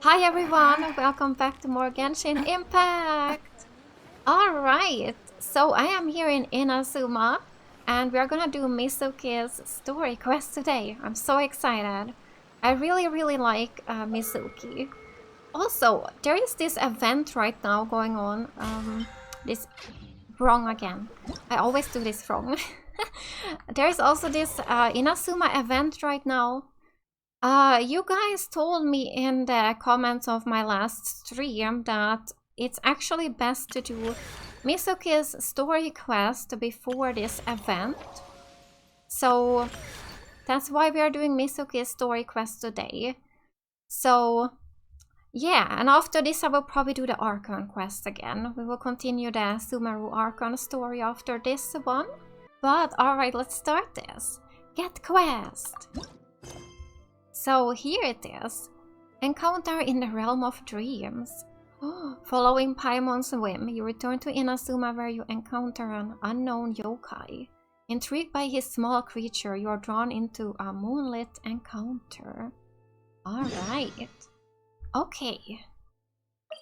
Hi everyone, welcome back to more Genshin Impact! Alright, so I am here in Inazuma and we are gonna do Mizuki's story quest today. I'm so excited. I really like Mizuki. Also, there is this event right now going on. This wrong again. I always do this wrong. There is also this Inazuma event right now. You guys told me in the comments of my last stream that it's actually best to do Mizuki's story quest before this event. So that's why we are doing Mizuki's story quest today. So yeah, and after this I will probably do the Archon quest again. We will continue the Sumeru Archon story after this one. But alright, let's start this. Get quest! So here it is. Encounter in the realm of dreams. Following Paimon's whim, you return to Inazuma where you encounter an unknown yokai. Intrigued by his small creature, you are drawn into a moonlit encounter. Alright. Okay.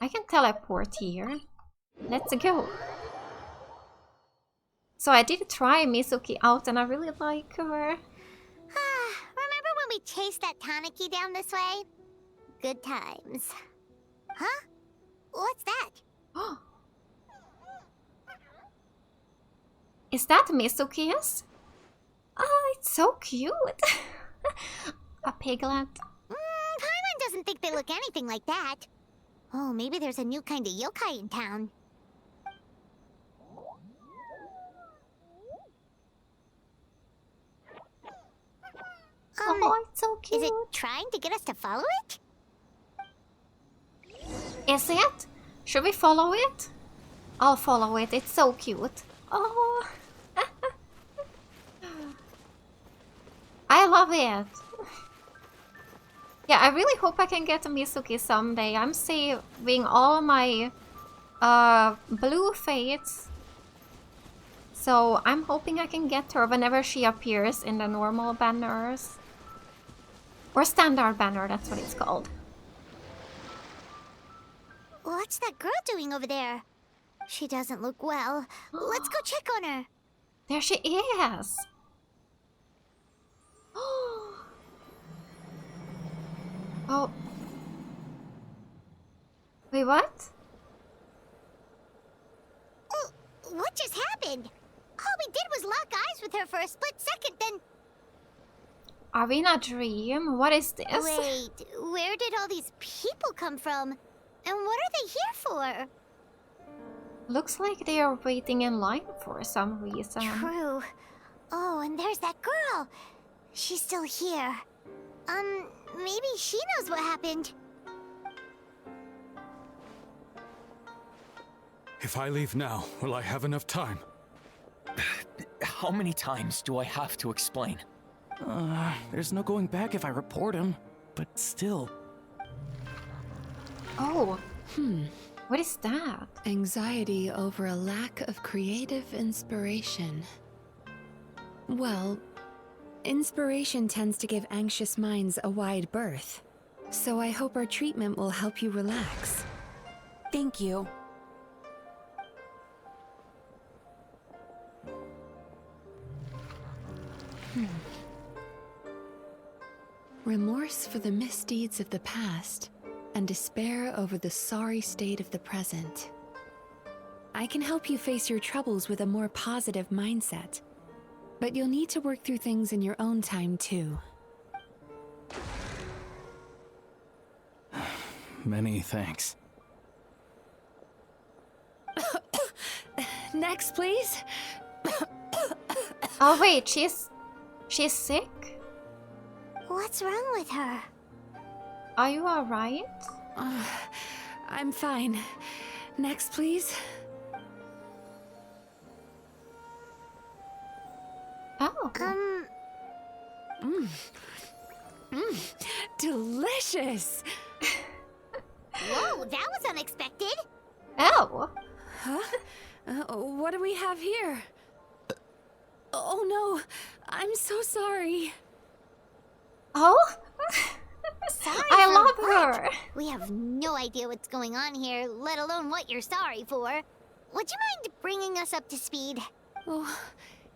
I can teleport here. Let's go. So I did try Mizuki out and I really like her. Remember when we chased that Tanuki down this way? Good times. Huh? What's that? Is that Mizuki's? Oh, it's so cute. A piglet. Paimon doesn't think they look anything like that. Oh, maybe there's a new kind of yokai in town. Oh, it's so cute. Is it trying to get us to follow it? Is it? Should we follow it? I'll follow it. It's so cute. Oh. I love it. Yeah, I really hope I can get a Mizuki someday. I'm saving all my blue fates. So I'm hoping I can get her whenever she appears in the normal banners. Or standard banner, that's what it's called. What's that girl doing over there? She doesn't look well. Let's go check on her. There she is! Oh. Wait, what? Oh, what just happened? All we did was lock eyes with her for a split second, then... Are we in a dream? What is this? Wait, where did all these people come from? And what are they here for? Looks like they are waiting in line for some reason. True. Oh, and there's that girl. She's still here. Maybe she knows what happened. If I leave now, will I have enough time? How many times do I have to explain? There's no going back if I report him, but still. Oh. What is that? Anxiety over a lack of creative inspiration. Well, inspiration tends to give anxious minds a wide berth. So I hope our treatment will help you relax. Thank you. Remorse for the misdeeds of the past, and despair over the sorry state of the present. I can help you face your troubles with a more positive mindset, but you'll need to work through things in your own time too. Many thanks. Next, please. Oh wait, she's sick? What's wrong with her? Are you alright? I'm fine. Next, please. Oh. Delicious! Whoa, that was unexpected. Oh. Huh? What do we have here? Oh no, I'm so sorry. Oh? Sorry I for love love her. We have no idea what's going on here, let alone what you're sorry for. Would you mind bringing us up to speed? Oh,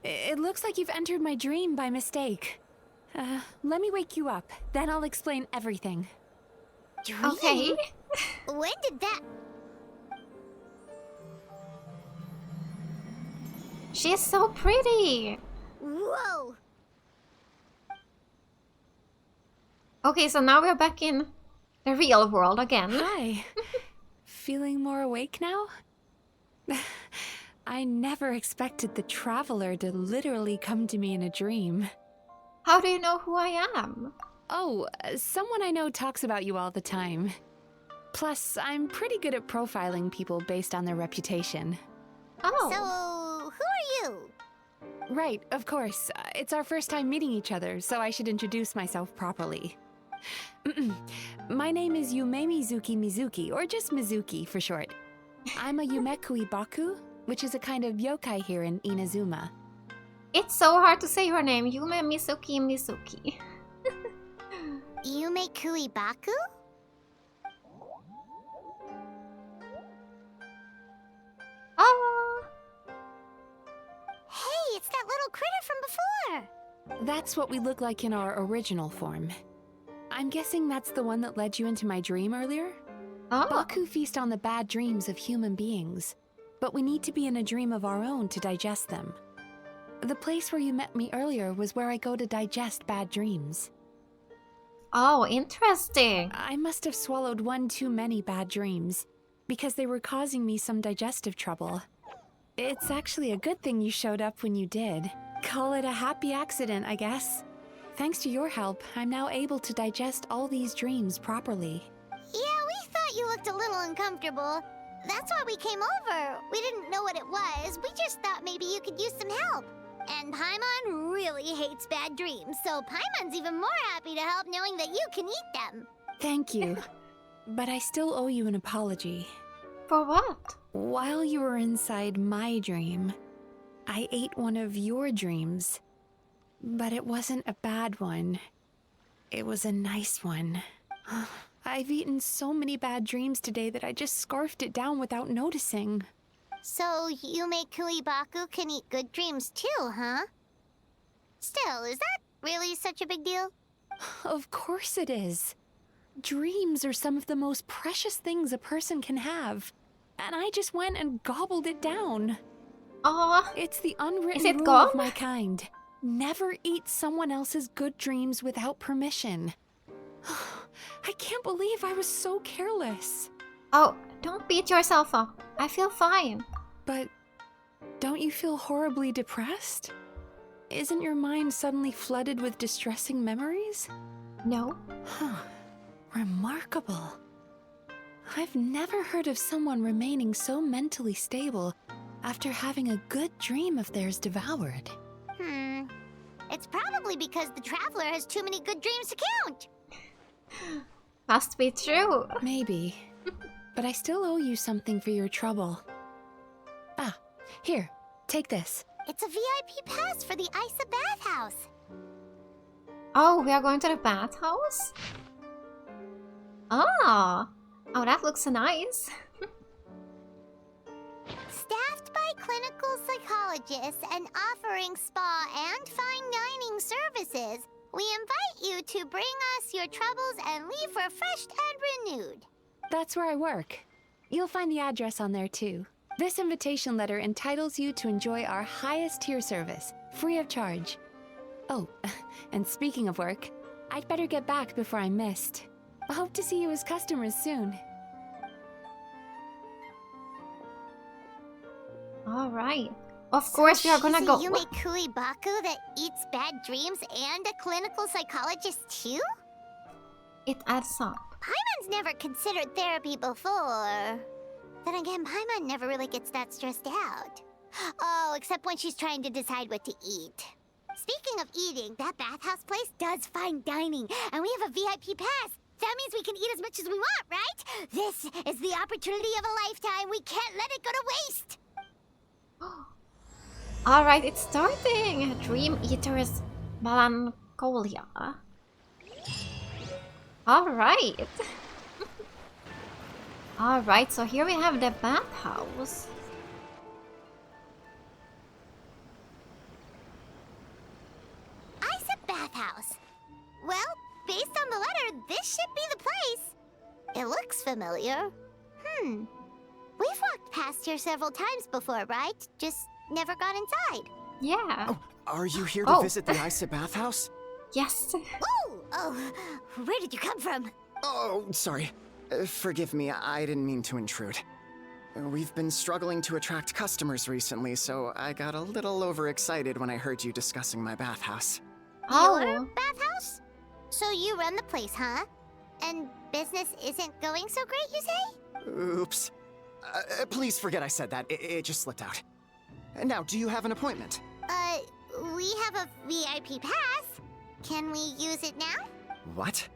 it looks like you've entered my dream by mistake. Let me wake you up, then I'll explain everything. Dream? Okay. When did that... She's so pretty. Whoa! Okay, so now we're back in the real world again. Hi. Feeling more awake now? I never expected the Traveler to literally come to me in a dream. How do you know who I am? Oh, someone I know talks about you all the time. Plus, I'm pretty good at profiling people based on their reputation. Oh. So, who are you? Right, of course. It's our first time meeting each other, so I should introduce myself properly. My name is Yumemizuki Mizuki, or just Mizuki for short. I'm a Yumekui which is a kind of yokai here in Inazuma. It's so hard to say her name. Yumemizuki Mizuki. Yumekui Baku? Oh. Hey, it's that little critter from before! That's what we look like in our original form. I'm guessing that's the one that led you into my dream earlier? Oh. Baku feast on the bad dreams of human beings, but we need to be in a dream of our own to digest them. The place where you met me earlier was where I go to digest bad dreams. Oh, interesting. I must have swallowed one too many bad dreams, because they were causing me some digestive trouble. It's actually a good thing you showed up when you did. Call it a happy accident, I guess. Thanks to your help, I'm now able to digest all these dreams properly. Yeah, we thought you looked a little uncomfortable. That's why we came over. We didn't know what it was. We just thought maybe you could use some help. And Paimon really hates bad dreams, so Paimon's even more happy to help knowing that you can eat them. Thank you. But I still owe you an apology. For what? While you were inside my dream, I ate one of your dreams. But it wasn't a bad one. It was a nice one. I've eaten so many bad dreams today that I just scarfed it down without noticing. So Yumekui Baku can eat good dreams too, huh? Still, is that really such a big deal? Of course it is. Dreams are some of the most precious things a person can have. And I just went and gobbled it down. Aw. It's the unwritten Is it rule gone? of my kind. Never eat someone else's good dreams without permission. I can't believe I was so careless. Oh, don't beat yourself up. I feel fine. But don't you feel horribly depressed? Isn't your mind suddenly flooded with distressing memories? No. Huh. Remarkable. I've never heard of someone remaining so mentally stable after having a good dream of theirs devoured. It's probably because the Traveler has too many good dreams to count. Must be true. Maybe. But I still owe you something for your trouble. Ah, here, take this. It's a VIP pass for the Isa bathhouse. Oh, we are going to the bathhouse? Oh. Oh, that looks nice. Staffed by clinical psychologists and offering spa and fine dining services, we invite you to bring us your troubles and leave refreshed and renewed. That's where I work. You'll find the address on there too. This invitation letter entitles you to enjoy our highest tier service, free of charge. Oh, and speaking of work, I'd better get back before I'm missed. I hope to see you as customers soon. All right. Of course, we are gonna go. She's a Yumekui Baku that eats bad dreams and a clinical psychologist too? It adds up. Paimon's never considered therapy before. Then again, Paimon never really gets that stressed out. Oh, except when she's trying to decide what to eat. Speaking of eating, that bathhouse place does fine dining, and we have a VIP pass. That means we can eat as much as we want, right? This is the opportunity of a lifetime. We can't let it go to waste. All right, it's starting. Dream Eater's Melancholia. Alright. Alright, so here we have the bathhouse. Ice bathhouse. Well, based on the letter, this should be the place. It looks familiar. We've walked past here several times before, right? Just never got inside. Yeah. Oh, are you here to visit the Isa bathhouse? Yes. Ooh! Oh, where did you come from? Oh, sorry. Forgive me, I didn't mean to intrude. We've been struggling to attract customers recently, so I got a little overexcited when I heard you discussing my bathhouse. Your bathhouse? So you run the place, huh? And business isn't going so great, you say? Oops. Please forget I said that. It just slipped out. Now, do you have an appointment? We have a VIP pass. Can we use it now? What?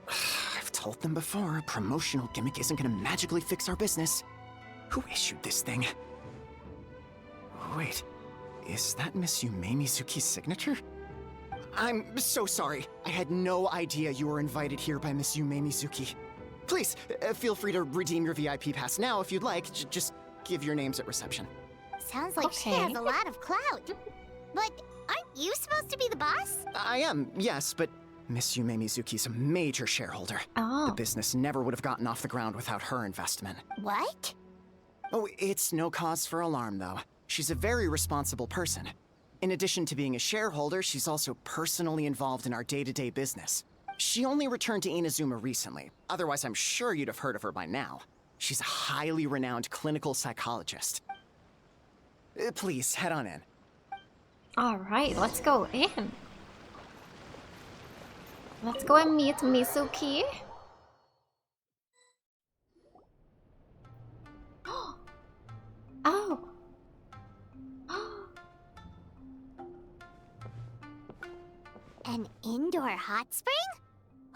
I've told them before, a promotional gimmick isn't gonna magically fix our business. Who issued this thing? Wait, is that Miss Yumemizuki's signature? I'm so sorry. I had no idea you were invited here by Miss Yumemizuki. Please, feel free to redeem your VIP pass now if you'd like. Just give your names at reception. Sounds like she has a lot of clout. But aren't you supposed to be the boss? I am, yes, but Miss Yumemizuki's a major shareholder. The business never would have gotten off the ground without her investment. What? Oh, it's no cause for alarm, though. She's a very responsible person. In addition to being a shareholder, she's also personally involved in our day-to-day business. She only returned to Inazuma recently. Otherwise, I'm sure you'd have heard of her by now. She's a highly renowned clinical psychologist. Please, head on in. Alright, let's go in. Let's go and meet Mizuki. Oh. An indoor hot spring?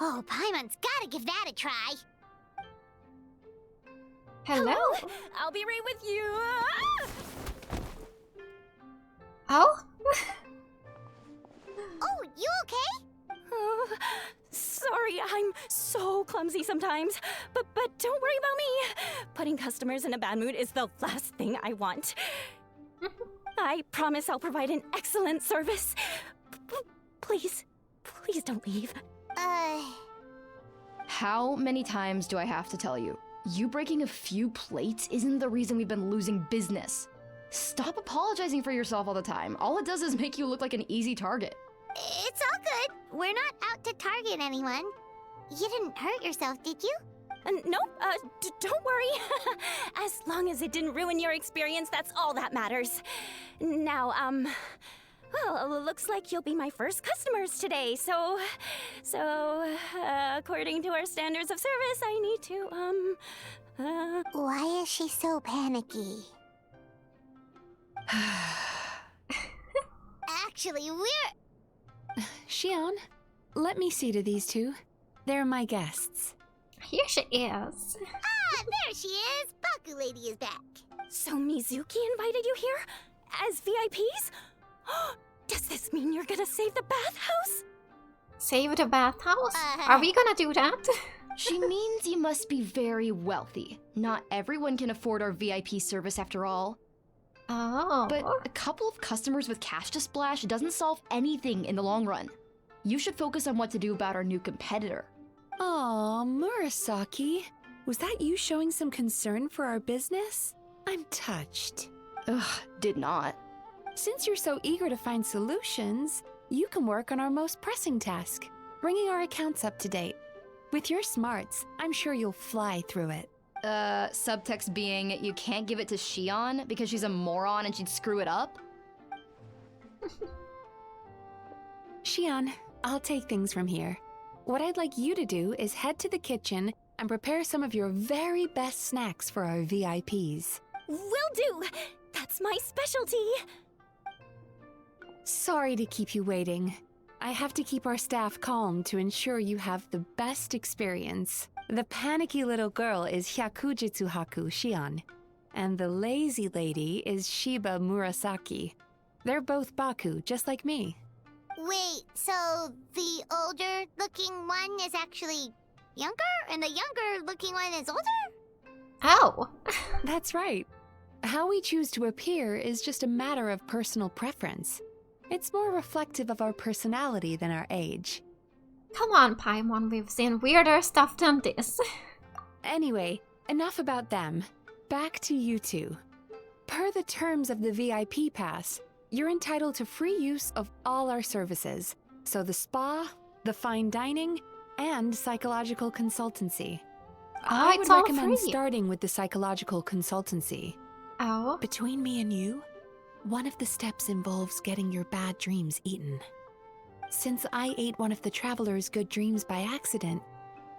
Oh, Paimon's gotta give that a try. Hello. I'll be right with you. Oh? Oh, you okay? Oh, sorry, I'm so clumsy sometimes. But don't worry about me. Putting customers in a bad mood is the last thing I want. I promise I'll provide an excellent service. Please don't leave. How many times do I have to tell you? You breaking a few plates isn't the reason we've been losing business. Stop apologizing for yourself all the time. All it does is make you look like an easy target. It's all good. We're not out to target anyone. You didn't hurt yourself, did you? Nope, don't worry. As long as it didn't ruin your experience, that's all that matters. Now, well, looks like you'll be my first customers today, so, according to our standards of service, I need to, Why is she so panicky? Actually, we're... Shion, let me see to these two. They're my guests. Here she is. Ah, there she is! Baku Lady is back. So Mizuki invited you here? As VIPs? Does this mean you're gonna save the bathhouse? Save the bathhouse? Are we gonna do that? She means you must be very wealthy. Not everyone can afford our VIP service after all. Oh. But a couple of customers with cash to splash doesn't solve anything in the long run. You should focus on what to do about our new competitor. Aw, Murasaki. Was that you showing some concern for our business? I'm touched. Ugh, did not. Since you're so eager to find solutions, you can work on our most pressing task, bringing our accounts up to date. With your smarts, I'm sure you'll fly through it. Subtext being, you can't give it to Shion because she's a moron and she'd screw it up? Shion, I'll take things from here. What I'd like you to do is head to the kitchen and prepare some of your very best snacks for our VIPs. Will do! That's my specialty! Sorry to keep you waiting. I have to keep our staff calm to ensure you have the best experience. The panicky little girl is Hyakujitsu Haku Shion, and the lazy lady is Shiba Murasaki. They're both Baku, just like me. Wait, so the older looking one is actually younger, and the younger looking one is older? Oh. That's right. How we choose to appear is just a matter of personal preference. It's more reflective of our personality than our age. Come on, Paimon, we've seen weirder stuff than this. Anyway, enough about them. Back to you two. Per the terms of the VIP pass, you're entitled to free use of all our services. So the spa, the fine dining, and psychological consultancy. I would it's all recommend free. starting with the psychological consultancy. Oh. Between me and you, one of the steps involves getting your bad dreams eaten. Since I ate one of the traveler's good dreams by accident,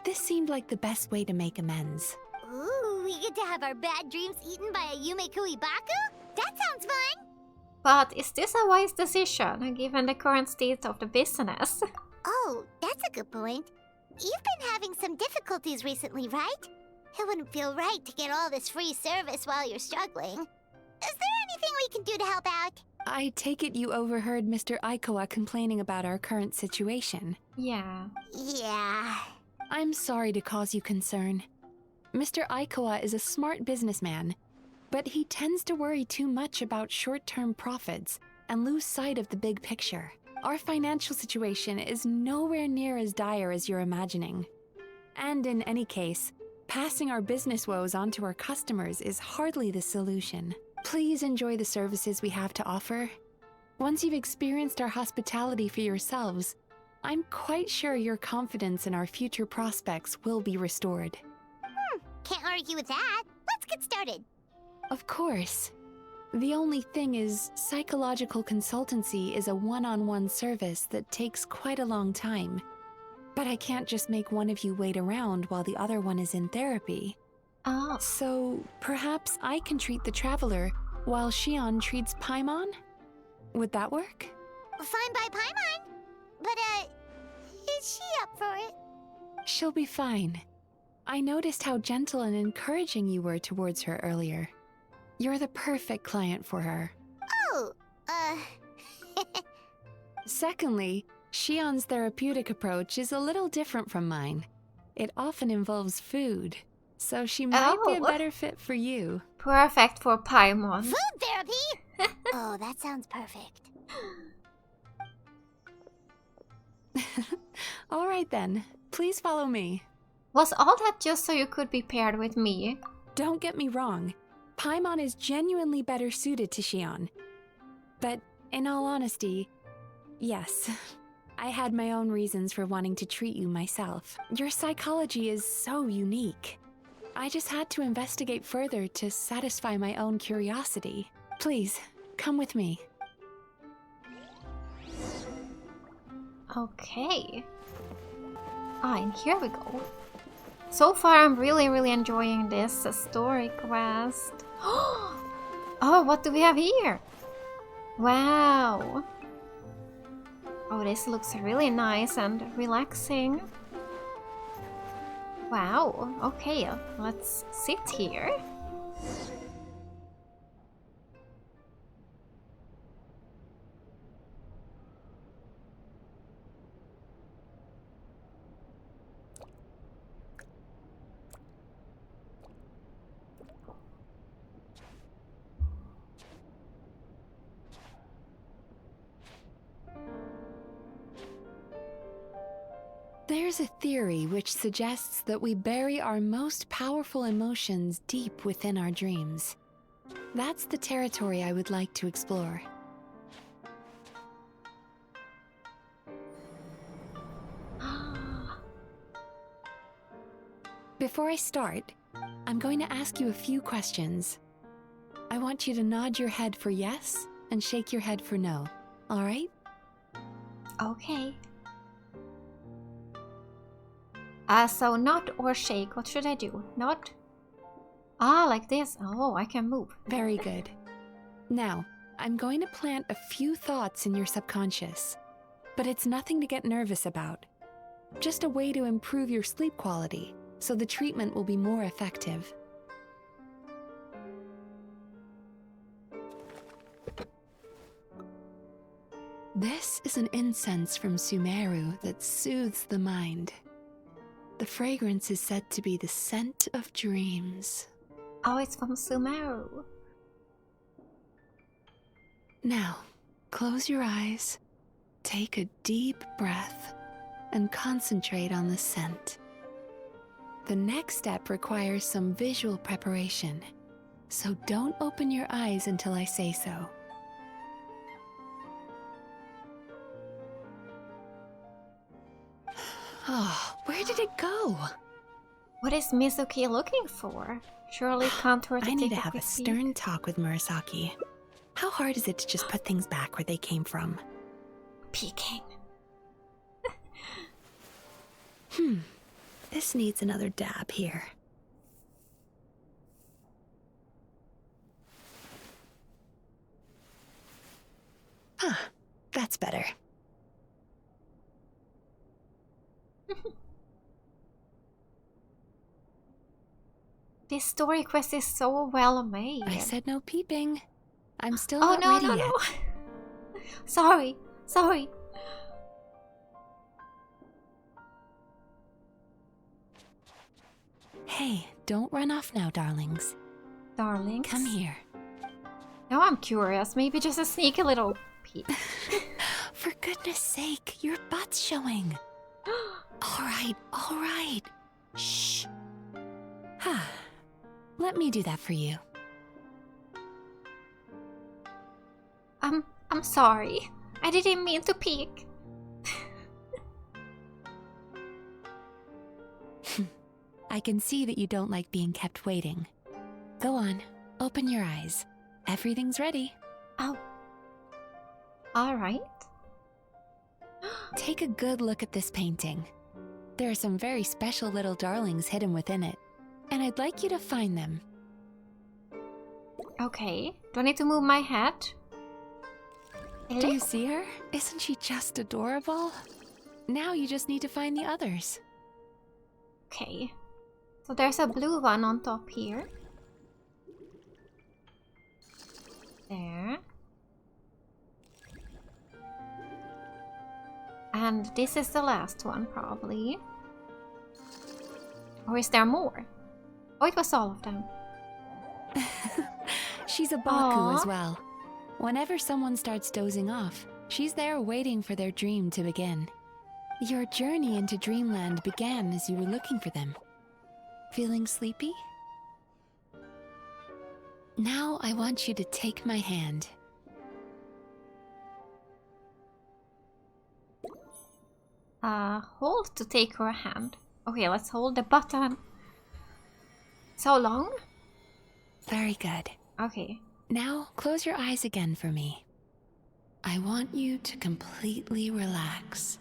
this seemed like the best way to make amends. Ooh, we get to have our bad dreams eaten by a Yumemizuki Mizuki? That sounds fun! But is this a wise decision, given the current state of the business? Oh, that's a good point. You've been having some difficulties recently, right? It wouldn't feel right to get all this free service while you're struggling. Is there anything we can do to help out? I take it you overheard Mr. Aikawa complaining about our current situation. Yeah. Yeah. I'm sorry to cause you concern. Mr. Aikawa is a smart businessman, but he tends to worry too much about short-term profits and lose sight of the big picture. Our financial situation is nowhere near as dire as you're imagining. And in any case, passing our business woes on to our customers is hardly the solution. Please enjoy the services we have to offer. Once you've experienced our hospitality for yourselves, I'm quite sure your confidence in our future prospects will be restored. Can't argue with that. Let's get started. Of course. The only thing is, psychological consultancy is a one-on-one service that takes quite a long time. But I can't just make one of you wait around while the other one is in therapy. Oh. So, perhaps I can treat the traveler while Shion treats Paimon? Would that work? Fine by Paimon. But, is she up for it? She'll be fine. I noticed how gentle and encouraging you were towards her earlier. You're the perfect client for her. Oh, Secondly, Shion's therapeutic approach is a little different from mine. It often involves food, so she might be a better fit for you. Perfect for Paimon. food therapy? Oh, that sounds perfect. All right then, please follow me. Was all that just so you could be paired with me? Don't get me wrong, Paimon is genuinely better suited to Shion. But in all honesty, yes, I had my own reasons for wanting to treat you myself. Your psychology is so unique. I just had to investigate further to satisfy my own curiosity. Please, come with me. Okay. And here we go. So far, I'm really enjoying this story quest. Oh, what do we have here? Wow. Oh, this looks really nice and relaxing. Wow. Okay, let's sit here. There's a theory which suggests that we bury our most powerful emotions deep within our dreams. That's the territory I would like to explore. Before I start, I'm going to ask you a few questions. I want you to nod your head for yes and shake your head for no. All right? Okay. So nod or shake. What should I do? Nod? Ah, like this. Oh, I can move. Very good. Now, I'm going to plant a few thoughts in your subconscious, but it's nothing to get nervous about. Just a way to improve your sleep quality, so the treatment will be more effective. This is an incense from Sumeru that soothes the mind. The fragrance is said to be the scent of dreams. Oh, it's from Sumeru. Now, close your eyes, take a deep breath, and concentrate on the scent. The next step requires some visual preparation, so don't open your eyes until I say so. Oh, where did it go? What is Mizuki looking for? Surely can't hurt to I need take to a have quick a peek. stern talk with Murasaki. How hard is it to just put things back where they came from? Peeking. This needs another dab here. That's better. This story quest is so well made. I said no peeping. I'm still Oh not no, ready no, yet. no. Sorry, sorry. Hey, don't run off now, darlings. Darlings. Come here. Now I'm curious. Maybe just a sneaky little peek. For goodness sake, your butt's showing. All right. Shh. Let me do that for you. I'm sorry. I didn't mean to peek. I can see that you don't like being kept waiting. Go on, open your eyes. Everything's ready. Oh. Alright. Take a good look at this painting. There are some very special little darlings hidden within it, and I'd like you to find them. Okay. Do I need to move my head? Do you see her? Isn't she just adorable? Now you just need to find the others. Okay. So there's a blue one on top here. There. And this is the last one, probably. Or is there more? Oh, it was all of them. She's a Baku Aw. as well. Whenever someone starts dozing off, she's there waiting for their dream to begin. Your journey into Dreamland began as you were looking for them. Feeling sleepy? Now I want you to take my hand. Hold to take her hand. Okay, let's hold the button. So long? Very good. Okay. Now close your eyes again for me. I want you to completely relax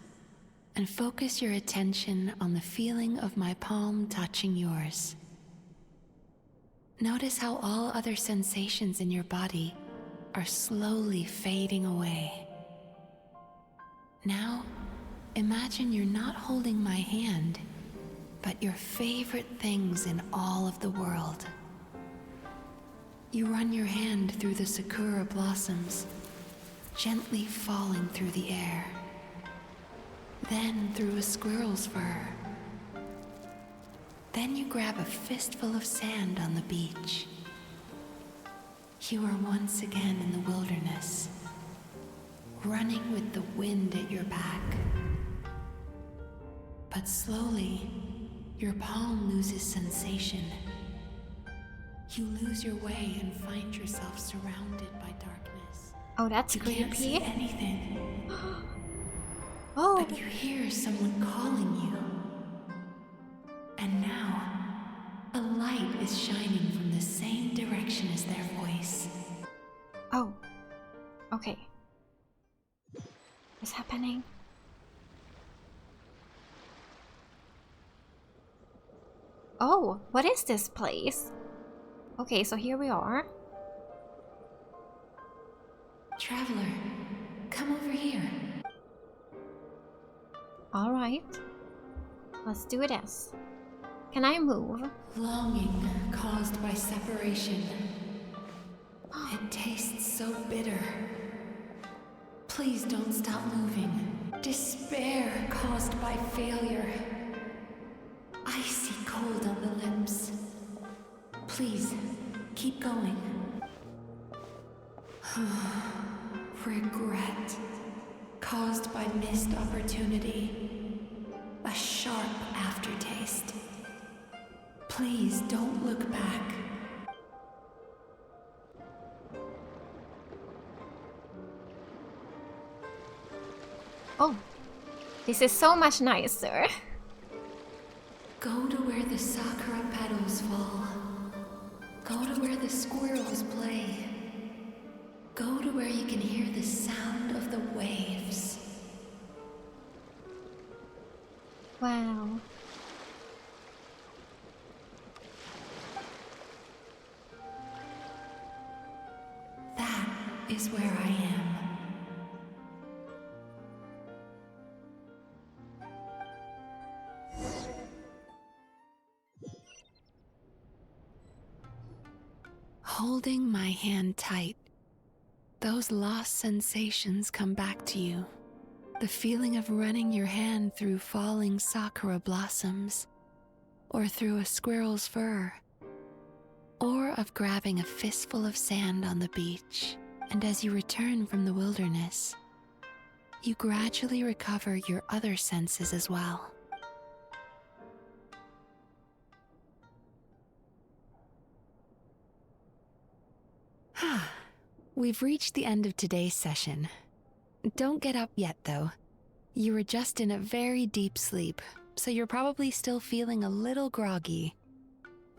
and focus your attention on the feeling of my palm touching yours. Notice how all other sensations in your body are slowly fading away. Now, imagine you're not holding my hand, but your favorite things in all of the world. You run your hand through the sakura blossoms, gently falling through the air. Then through a squirrel's fur. Then you grab a fistful of sand on the beach. You are once again in the wilderness, running with the wind at your back. But slowly, your palm loses sensation. You lose your way and find yourself surrounded by darkness. Oh, that's You can't see creepy. anything, Oh, but you hear someone calling you. And now, a light is shining from the same direction as their voice. oh. Okay. What's happening? Oh, what is this place? Okay, so here we are. Traveler, come over here. Alright. Let's do this. Can I move? Longing caused by separation. It tastes so bitter. Please don't stop moving. Despair caused by failure. Icy cold on the lips. Please, keep going. Regret caused by missed opportunity. A sharp aftertaste. Please don't look back. Oh, this is so much nicer. Go to where the sakura petals fall. Go to where the squirrels play. Go to where you can hear the sound of the waves. Wow. That is where I am. Holding my hand tight, those lost sensations come back to you. The feeling of running your hand through falling sakura blossoms, or through a squirrel's fur, or of grabbing a fistful of sand on the beach. And as you return from the wilderness, you gradually recover your other senses as well. We've reached the end of today's session. Don't get up yet, though. You were just in a very deep sleep, so you're probably still feeling a little groggy.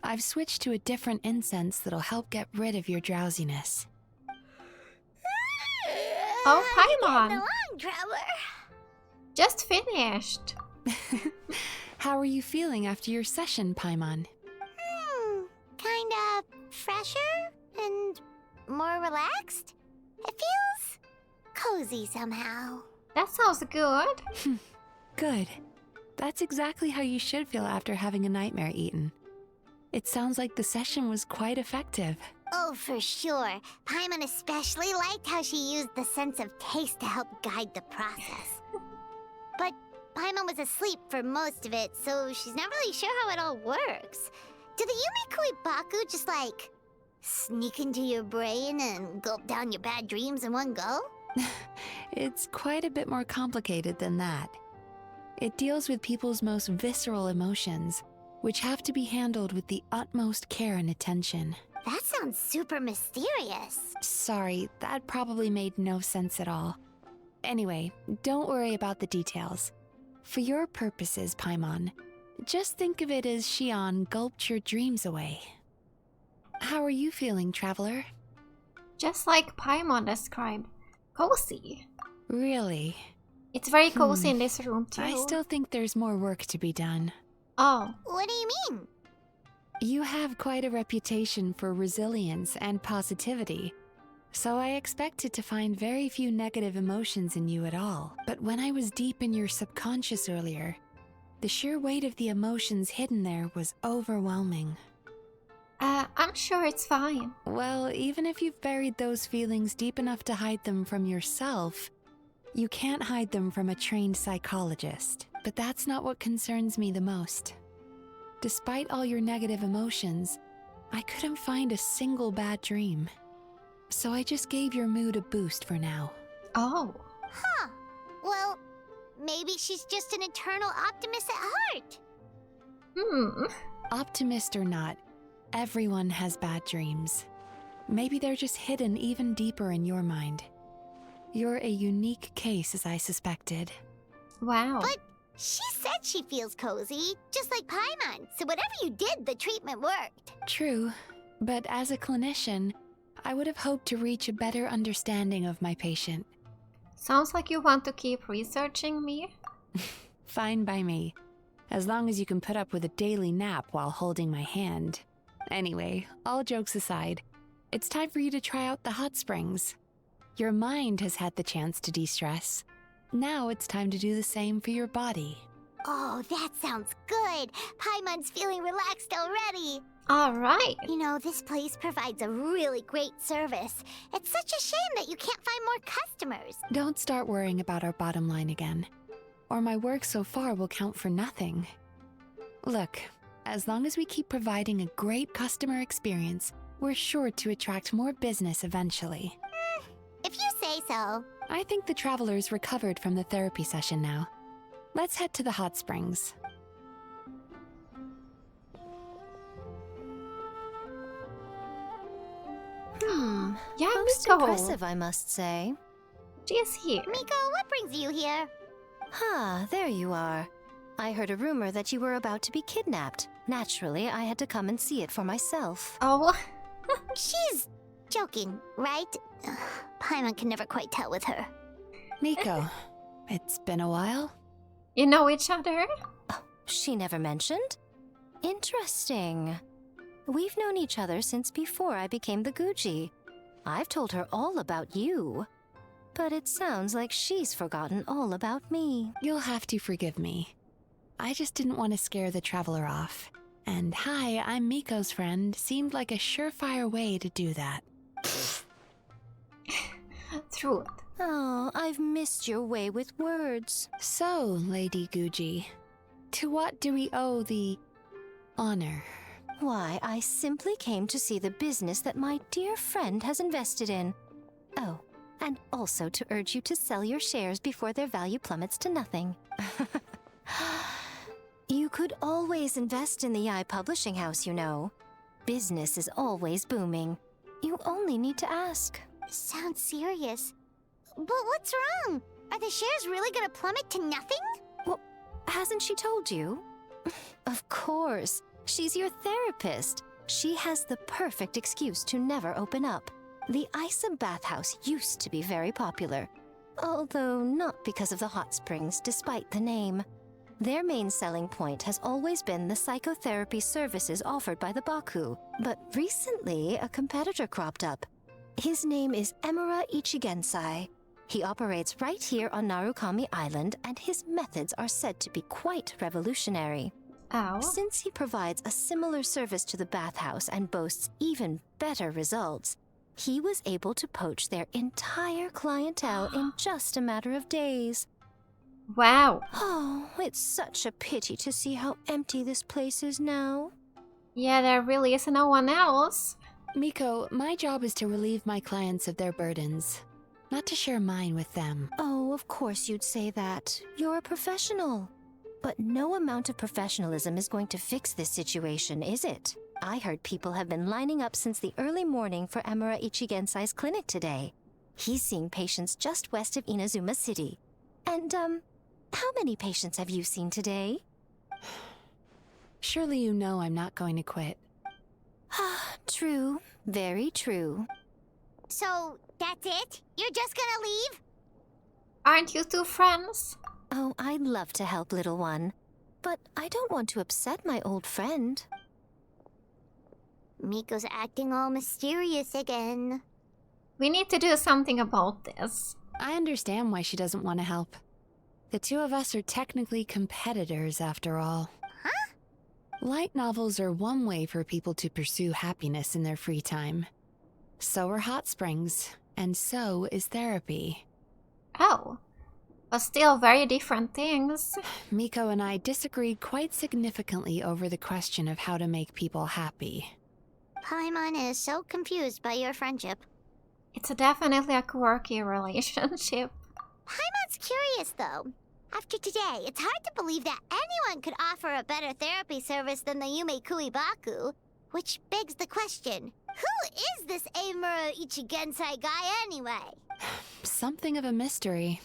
I've switched to a different incense that'll help get rid of your drowsiness. Oh, How Paimon! you getting along, Traveler? Just finished. How are you feeling after your session, Paimon? Kinda fresher and more relaxed. It feels cozy somehow. That sounds good. Good. That's exactly how you should feel after having a nightmare eaten. It sounds like the session was quite effective. Oh, for sure. Paimon especially liked how she used the sense of taste to help guide the process. But Paimon was asleep for most of it, so she's not really sure how it all works. Do the Yumikui Baku just like sneak into your brain and gulp down your bad dreams in one go? It's quite a bit more complicated than that. It deals with people's most visceral emotions, which have to be handled with the utmost care and attention. That sounds super mysterious. Sorry, that probably made no sense at all. Anyway, don't worry about the details. For your purposes, Paimon, just think of it as Shion gulped your dreams away. How are you feeling, Traveler? Just like Paimon described. Cozy. Really? It's very cozy in this room too. I still think there's more work to be done. Oh. What do you mean? You have quite a reputation for resilience and positivity, so I expected to find very few negative emotions in you at all. But when I was deep in your subconscious earlier, the sheer weight of the emotions hidden there was overwhelming. I'm sure it's fine. Well, even if you've buried those feelings deep enough to hide them from yourself, you can't hide them from a trained psychologist. But that's not what concerns me the most. Despite all your negative emotions, I couldn't find a single bad dream. So I just gave your mood a boost for now. Oh. Huh. Well, maybe she's just an eternal optimist at heart. Optimist or not, everyone has bad dreams. Maybe they're just hidden even deeper in your mind. You're a unique case, as I suspected. Wow. But she said she feels cozy, just like Paimon. So whatever you did, the treatment worked. True, but as a clinician, I would have hoped to reach a better understanding of my patient. Sounds like you want to keep researching me. Fine by me, as long as you can put up with a daily nap while holding my hand. Anyway, all jokes aside, it's time for you to try out the hot springs. Your mind has had the chance to de-stress. Now it's time to do the same for your body. Oh, that sounds good. Paimon's feeling relaxed already. Alright. You know, this place provides a really great service. It's such a shame that you can't find more customers. Don't start worrying about our bottom line again, or my work so far will count for nothing. Look, as long as we keep providing a great customer experience, we're sure to attract more business eventually. If you say so. I think the travelers recovered from the therapy session now. Let's head to the hot springs. Yeah, Most Miko. impressive, I must say. She is here. Miko, what brings you here? There you are. I heard a rumor that you were about to be kidnapped. Naturally, I had to come and see it for myself. Oh, She's joking, right? Ugh, Paimon can never quite tell with her. Miko, it's been a while. you know each other? She never mentioned? Interesting. We've known each other since before I became the Guji. I've told her all about you. But it sounds like she's forgotten all about me. You'll have to forgive me. I just didn't want to scare the traveler off. And hi, I'm Miko's friend seemed like a surefire way to do that. Truth. Oh, I've missed your way with words. So, Lady Guji, to what do we owe the honor? Why, I simply came to see the business that my dear friend has invested in. Oh, and also to urge you to sell your shares before their value plummets to nothing. You could always invest in the publishing house, you know. Business is always booming. You only need to ask. Sounds serious. But what's wrong? Are the shares really gonna plummet to nothing? Well, hasn't she told you? Of course. She's your therapist. She has the perfect excuse to never open up. The Isa bathhouse used to be very popular, although not because of the hot springs, despite the name. Their main selling point has always been the psychotherapy services offered by the Baku, but recently a competitor cropped up. His name is Emura Ichigensai. He operates right here on Narukami Island, and his methods are said to be quite revolutionary. Oh. Since he provides a similar service to the bathhouse and boasts even better results, he was able to poach their entire clientele in just a matter of days. Wow. Oh, it's such a pity to see how empty this place is now. Yeah, there really is no one else. Miko, my job is to relieve my clients of their burdens, not to share mine with them. Oh, of course you'd say that. You're a professional. But no amount of professionalism is going to fix this situation, is it? I heard people have been lining up since the early morning for Emura Ichigensai's clinic today. He's seeing patients just west of Inazuma City. And, how many patients have you seen today? Surely you know I'm not going to quit. True. Very true. So, that's it? You're just gonna leave? Aren't you two friends? Oh, I'd love to help, little one. But I don't want to upset my old friend. Miko's acting all mysterious again. We need to do something about this. I understand why she doesn't want to help. The two of us are technically competitors, after all. Huh? Light novels are one way for people to pursue happiness in their free time. So are hot springs, and so is therapy. Oh. But still very different things. Miko and I disagreed quite significantly over the question of how to make people happy. Paimon is so confused by your friendship. It's definitely a quirky relationship. Paimon's curious, though. After today, it's hard to believe that anyone could offer a better therapy service than the Yumei Baku. Which begs the question, who is this Emura Ichigensai guy anyway? Something of a mystery.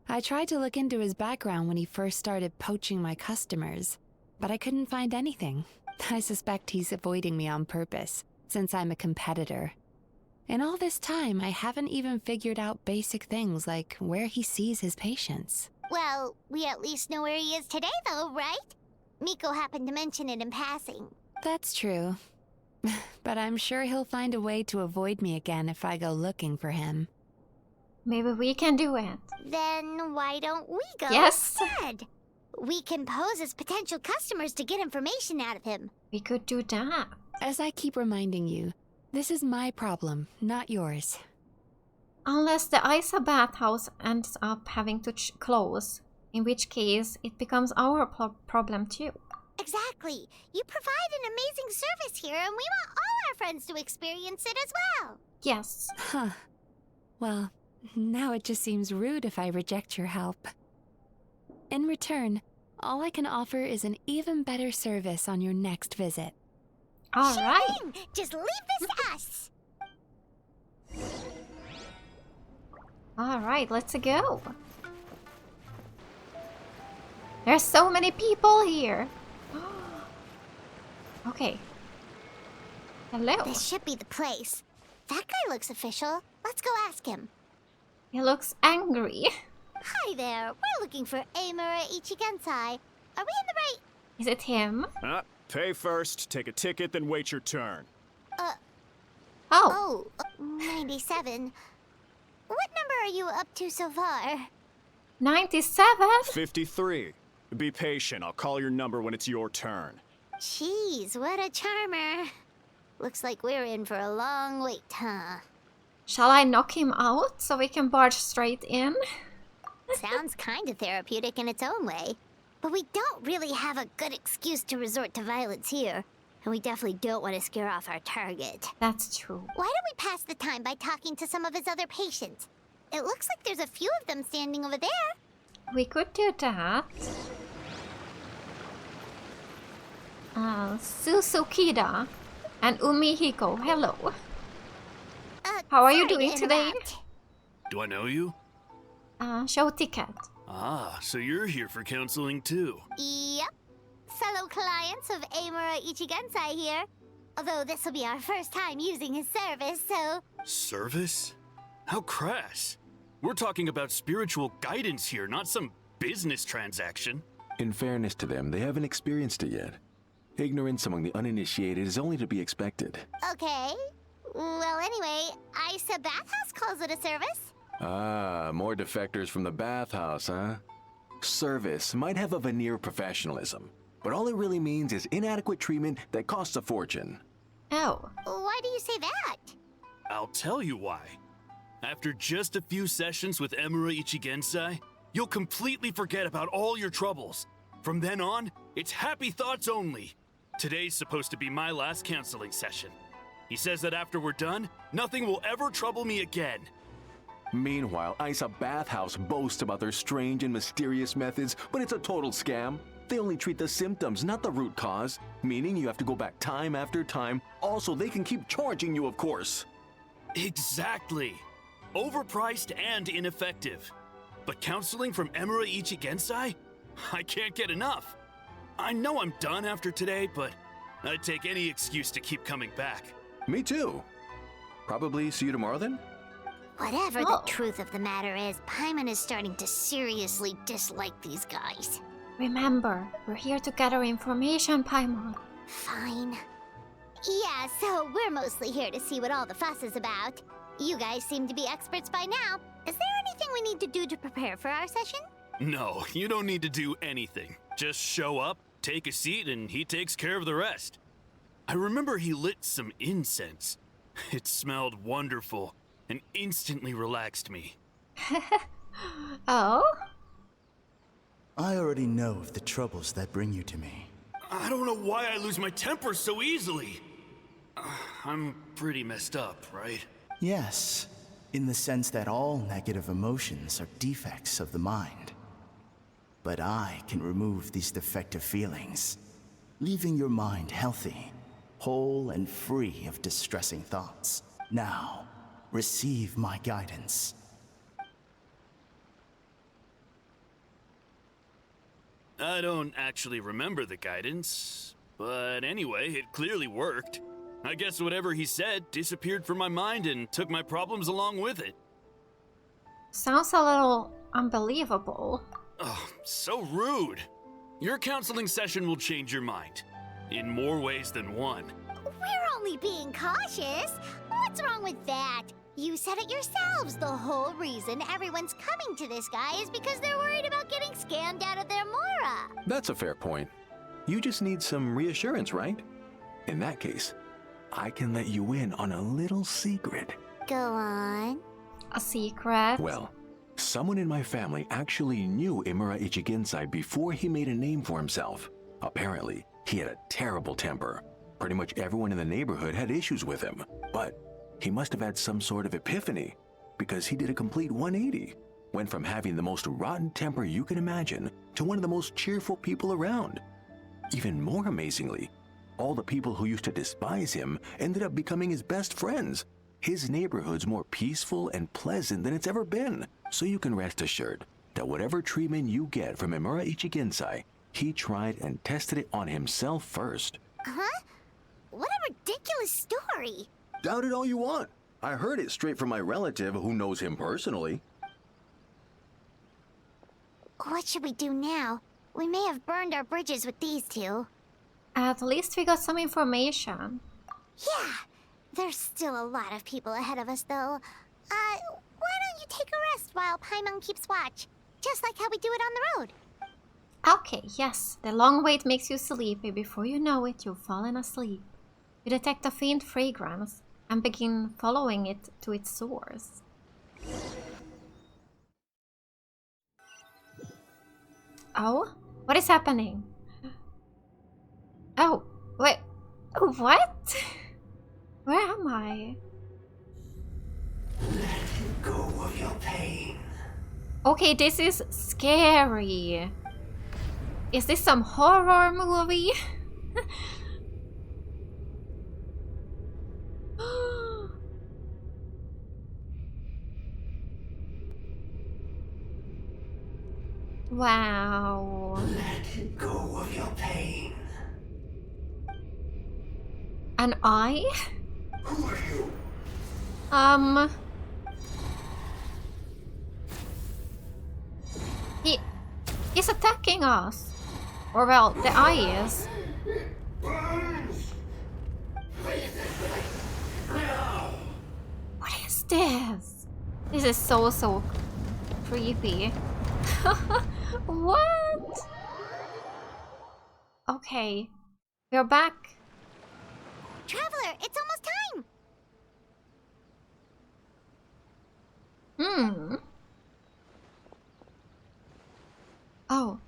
I tried to look into his background when he first started poaching my customers, but I couldn't find anything. I suspect he's avoiding me on purpose, since I'm a competitor. In all this time, I haven't even figured out basic things like where he sees his patients. Well, we at least know where he is today, though, right? Miko happened to mention it in passing. That's true. But I'm sure he'll find a way to avoid me again if I go looking for him. Maybe we can do it. Then why don't we go Yes. instead? We can pose as potential customers to get information out of him. We could do that. As I keep reminding you, this is my problem, not yours. Unless the Isa bathhouse ends up having to close, in which case it becomes our problem too. Exactly. You provide an amazing service here, and we want all our friends to experience it as well. Yes. Huh. Well, now it just seems rude if I reject your help. In return, all I can offer is an even better service on your next visit. All right. Sure thing. Just leave this to us. All right, let's go. There's so many people here. Okay. Hello. This should be the place. That guy looks official. Let's go ask him. He looks angry. Hi there. We're looking for Amura Ichigensai. Are we in the right... Is it him? Pay first, take a ticket, then wait your turn. Oh. 97. What number are you up to so far? 97? 53. Be patient, I'll call your number when it's your turn. Jeez, what a charmer. Looks like we're in for a long wait, huh? Shall I knock him out so we can barge straight in? Sounds kind of therapeutic in its own way. But we don't really have a good excuse to resort to violence here. And we definitely don't want to scare off our target. That's true. Why don't we pass the time by talking to some of his other patients? It looks like there's a few of them standing over there. We could do that. Susukida and Umihiko, hello. How are you sorry to doing today? interrupt. Do I know you? Show ticket. Ah, so you're here for counseling too. Yep. Fellow clients of Amura Ichigensai here. Although this will be our first time using his service, so... Service? How crass. We're talking about spiritual guidance here, not some business transaction. In fairness to them, they haven't experienced it yet. Ignorance among the uninitiated is only to be expected. Okay. Well, anyway, Isa Bathhouse calls it a service. Ah, more defectors from the bathhouse, huh? Service might have a veneer of professionalism, but all it really means is inadequate treatment that costs a fortune. Oh. Why do you say that? I'll tell you why. After just a few sessions with Amura Ichigensai, you'll completely forget about all your troubles. From then on, it's happy thoughts only. Today's supposed to be my last counseling session. He says that after we're done, nothing will ever trouble me again. Meanwhile, Isa Bathhouse boasts about their strange and mysterious methods, but it's a total scam. They only treat the symptoms, not the root cause, meaning you have to go back time after time. Also, they can keep charging you, of course. Exactly. Overpriced and ineffective. But counseling from Amura Ichigensai? I can't get enough. I know I'm done after today, but I'd take any excuse to keep coming back. Me too. Probably see you tomorrow then? Whatever the truth of the matter is, Paimon is starting to seriously dislike these guys. Remember, we're here to gather information, Paimon. Fine. Yeah, so we're mostly here to see what all the fuss is about. You guys seem to be experts by now. Is there anything we need to do to prepare for our session? No, you don't need to do anything. Just show up, take a seat, and he takes care of the rest. I remember he lit some incense. It smelled wonderful and instantly relaxed me. Oh? I already know of the troubles that bring you to me. I don't know why I lose my temper so easily. I'm pretty messed up, right? Yes, in the sense that all negative emotions are defects of the mind. But I can remove these defective feelings, leaving your mind healthy, whole and free of distressing thoughts. Now, receive my guidance. I don't actually remember the guidance, but anyway, it clearly worked. I guess whatever he said disappeared from my mind and took my problems along with it. Sounds a little unbelievable. Oh, so rude. Your counseling session will change your mind. In more ways than one. We're only being cautious. What's wrong with that? You said it yourselves. The whole reason everyone's coming to this guy is because they're worried about getting scammed out of their Mora. That's a fair point. You just need some reassurance, right? In that case, I can let you in on a little secret. Go on. A secret? Well, someone in my family actually knew Imura Ichigensai before he made a name for himself. Apparently, he had a terrible temper. Pretty much everyone in the neighborhood had issues with him. But he must have had some sort of epiphany, because he did a complete 180. Went from having the most rotten temper you can imagine to one of the most cheerful people around. Even more amazingly, all the people who used to despise him ended up becoming his best friends. His neighborhood's more peaceful and pleasant than it's ever been. So you can rest assured that whatever treatment you get from Imura Ichigensai, he tried and tested it on himself first. Huh? What a ridiculous story. Doubt it all you want. I heard it straight from my relative who knows him personally. What should we do now? We may have burned our bridges with these two. At least we got some information. Yeah, there's still a lot of people ahead of us, though. Why don't you take a rest while Paimon keeps watch? Just like how we do it on the road. Okay, yes, the long wait makes you sleepy. Before you know it, you've fallen asleep. You detect a faint fragrance and begin following it to its source. Oh, what is happening? Oh, wait, what? Where am I? Let go of your pain. Okay, this is scary. Is this some horror movie? Wow. Let go of your pain. An eye? Who are you? He's attacking us. Or well, the eye is. What is this? This is so creepy. What? Okay, we're back. Traveler, it's almost time. Oh,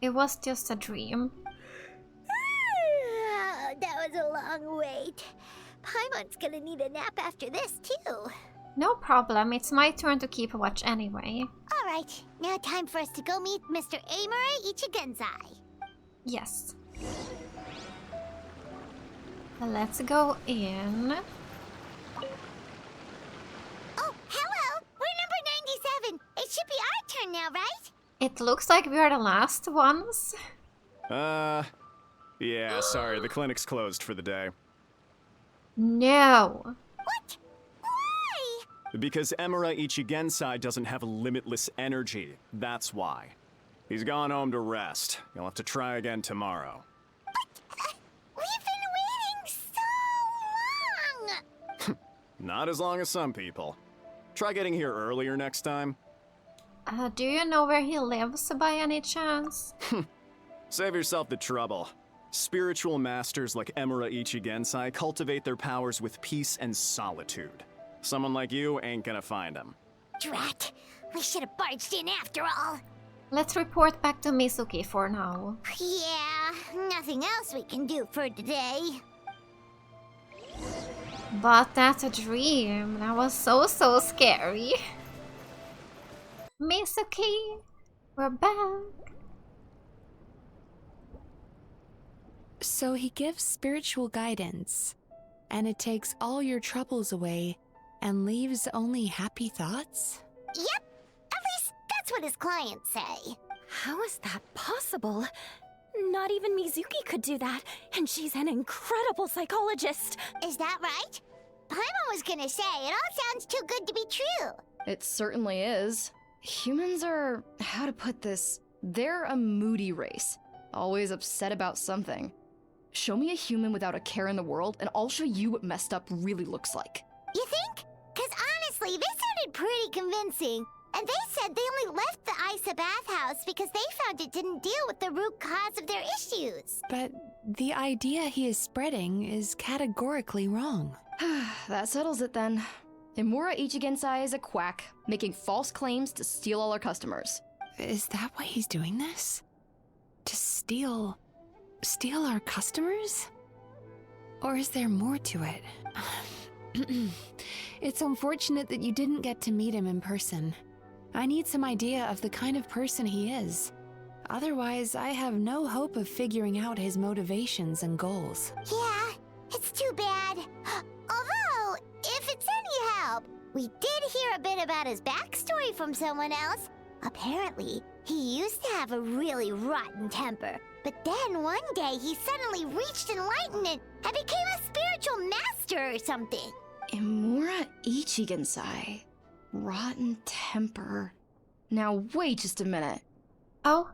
it was just a dream. That was a long wait. Paimon's gonna need a nap after this, too. No problem, it's my turn to keep watch anyway. Alright, now time for us to go meet Mr. Imura Ichigensai. Yes. Let's go in. Oh, hello! We're number 97. It should be our turn now, right? It looks like we are the last ones. Yeah, sorry, the clinic's closed for the day. No. What? Why? Because Imura Ichigensai doesn't have limitless energy, that's why. He's gone home to rest. You'll have to try again tomorrow. But, we've been waiting so long! Not as long as some people. Try getting here earlier next time. Do you know where he lives by any chance? Save yourself the trouble. Spiritual masters like Imura Ichigensai cultivate their powers with peace and solitude. Someone like you ain't gonna find him. Drat! We should have barged in after all. Let's report back to Mizuki for now. Yeah, nothing else we can do for today. But that's a dream. That was so scary. Mizuki, we're back. So he gives spiritual guidance, and it takes all your troubles away and leaves only happy thoughts? Yep, at least that's what his clients say. How is that possible? Not even Mizuki could do that, and she's an incredible psychologist. Is that right? Paimon was gonna say, it all sounds too good to be true. It certainly is. Humans are, how to put this, they're a moody race. Always upset about something. Show me a human without a care in the world, and I'll show you what messed up really looks like. You think? Cause honestly, this sounded pretty convincing. And they said they only left the Isa bathhouse because they found it didn't deal with the root cause of their issues. But the idea he is spreading is categorically wrong. That settles it then. Imura Ichigensai is a quack, making false claims to steal all our customers. Is that why he's doing this? To steal our customers? Or is there more to it? It's unfortunate that you didn't get to meet him in person. I need some idea of the kind of person he is. Otherwise, I have no hope of figuring out his motivations and goals. Yeah, it's too bad. Although, if it's any help, we did hear a bit about his backstory from someone else. Apparently, he used to have a really rotten temper. But then one day he suddenly reached enlightenment and became a spiritual master or something. Imura Ichigensai. Rotten temper. Now wait just a minute. Oh?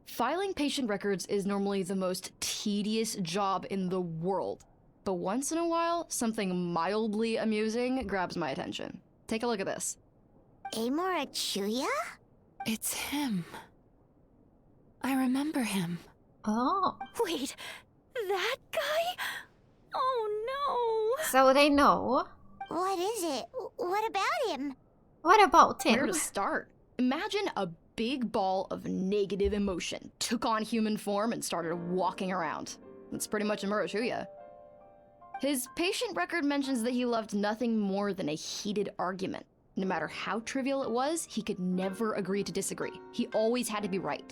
Filing patient records is normally the most tedious job in the world. But once in a while, something mildly amusing grabs my attention. Take a look at this. Amora Chuya? It's him. I remember him. Oh. Wait, that guy? Oh no! So they know. What is it? What about him? What about him? Where to start? Imagine a big ball of negative emotion took on human form and started walking around. That's pretty much Imura Chuya. His patient record mentions that he loved nothing more than a heated argument. No matter how trivial it was, he could never agree to disagree. He always had to be right.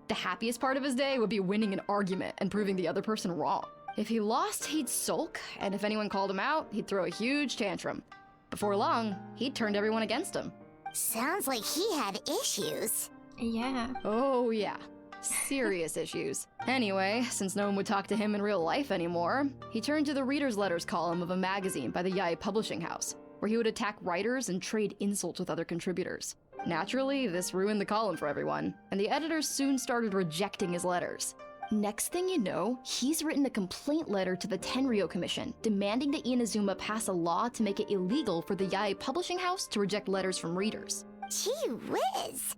The happiest part of his day would be winning an argument and proving the other person wrong. If he lost, he'd sulk, and if anyone called him out, he'd throw a huge tantrum. Before long, he'd turned everyone against him. Sounds like he had issues. Yeah. Oh yeah. Serious issues. Anyway, since no one would talk to him in real life anymore, he turned to the reader's letters column of a magazine by the Yae publishing house, where he would attack writers and trade insults with other contributors. Naturally, this ruined the column for everyone, and the editors soon started rejecting his letters. Next thing you know, he's written a complaint letter to the Tenryo Commission, demanding that Inazuma pass a law to make it illegal for the Yae publishing house to reject letters from readers. Gee whiz!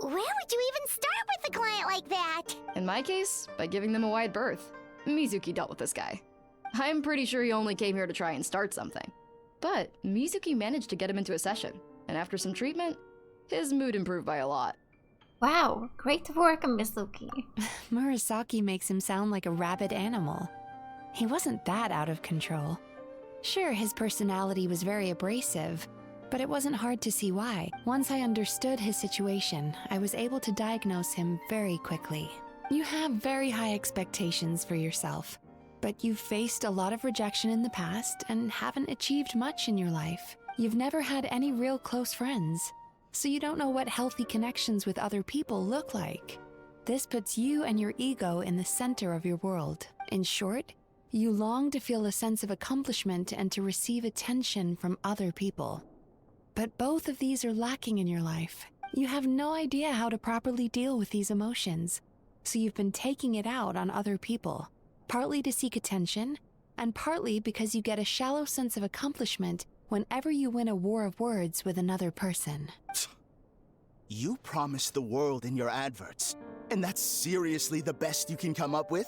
Where would you even start with a client like that? In my case, by giving them a wide berth. Mizuki dealt with this guy. I'm pretty sure he only came here to try and start something. But Mizuki managed to get him into a session, and after some treatment, his mood improved by a lot. Wow, great work, Mizuki. Murasaki makes him sound like a rabid animal. He wasn't that out of control. Sure, his personality was very abrasive, but it wasn't hard to see why. Once I understood his situation, I was able to diagnose him very quickly. You have very high expectations for yourself, but you've faced a lot of rejection in the past and haven't achieved much in your life. You've never had any real close friends, so you don't know what healthy connections with other people look like. This puts you and your ego in the center of your world. In short, you long to feel a sense of accomplishment and to receive attention from other people. But both of these are lacking in your life. You have no idea how to properly deal with these emotions, so you've been taking it out on other people, partly to seek attention, and partly because you get a shallow sense of accomplishment whenever you win a war of words with another person. You promised the world in your adverts, and that's seriously the best you can come up with?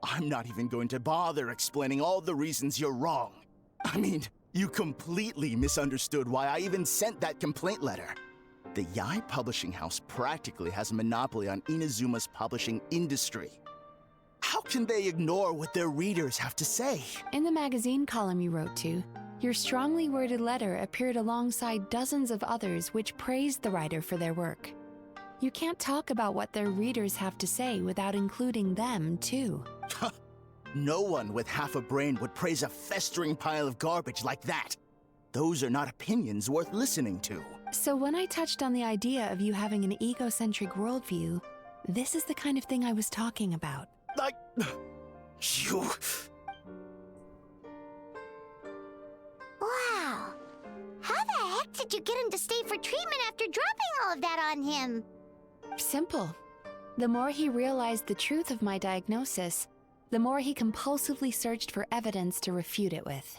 I'm not even going to bother explaining all the reasons you're wrong. I mean, you completely misunderstood why I even sent that complaint letter. The Yae publishing house practically has a monopoly on Inazuma's publishing industry. How can they ignore what their readers have to say? In the magazine column you wrote to, your strongly worded letter appeared alongside dozens of others which praised the writer for their work. You can't talk about what their readers have to say without including them, too. No one with half a brain would praise a festering pile of garbage like that. Those are not opinions worth listening to. So when I touched on the idea of you having an egocentric worldview, this is the kind of thing I was talking about. You... Wow. How the heck did you get him to stay for treatment after dropping all of that on him? Simple. The more he realized the truth of my diagnosis, the more he compulsively searched for evidence to refute it with.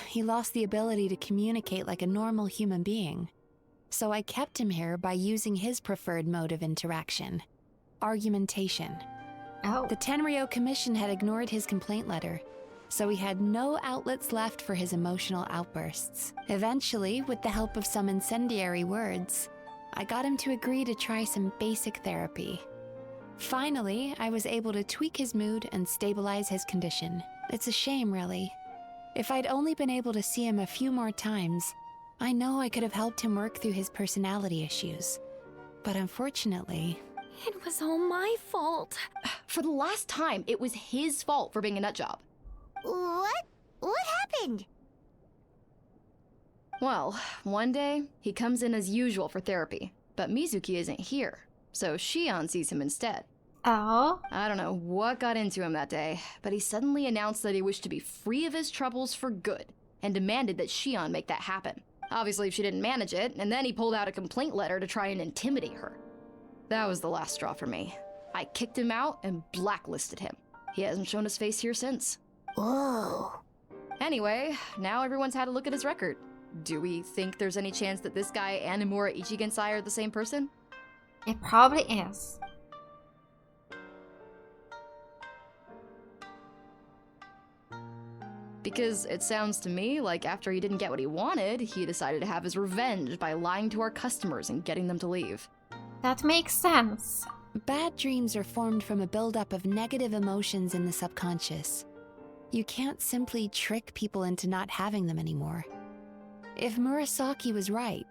He lost the ability to communicate like a normal human being. So I kept him here by using his preferred mode of interaction: argumentation. Oh. The Tenryou Commission had ignored his complaint letter, so he had no outlets left for his emotional outbursts. Eventually, with the help of some incendiary words, I got him to agree to try some basic therapy. Finally, I was able to tweak his mood and stabilize his condition. It's a shame, really. If I'd only been able to see him a few more times, I know I could have helped him work through his personality issues. But unfortunately... It was all my fault. For the last time, it was his fault for being a nutjob. What? What happened? Well, one day, he comes in as usual for therapy, but Mizuki isn't here, so Shion sees him instead. Oh? I don't know what got into him that day, but he suddenly announced that he wished to be free of his troubles for good, and demanded that Shion make that happen. Obviously, she didn't manage it, and then he pulled out a complaint letter to try and intimidate her. That was the last straw for me. I kicked him out and blacklisted him. He hasn't shown his face here since. Whoa. Anyway, now everyone's had a look at his record. Do we think there's any chance that this guy and Nomura Ichigensai are the same person? It probably is. Because it sounds to me like after he didn't get what he wanted, he decided to have his revenge by lying to our customers and getting them to leave. That makes sense. Bad dreams are formed from a buildup of negative emotions in the subconscious. You can't simply trick people into not having them anymore. If Murasaki was right,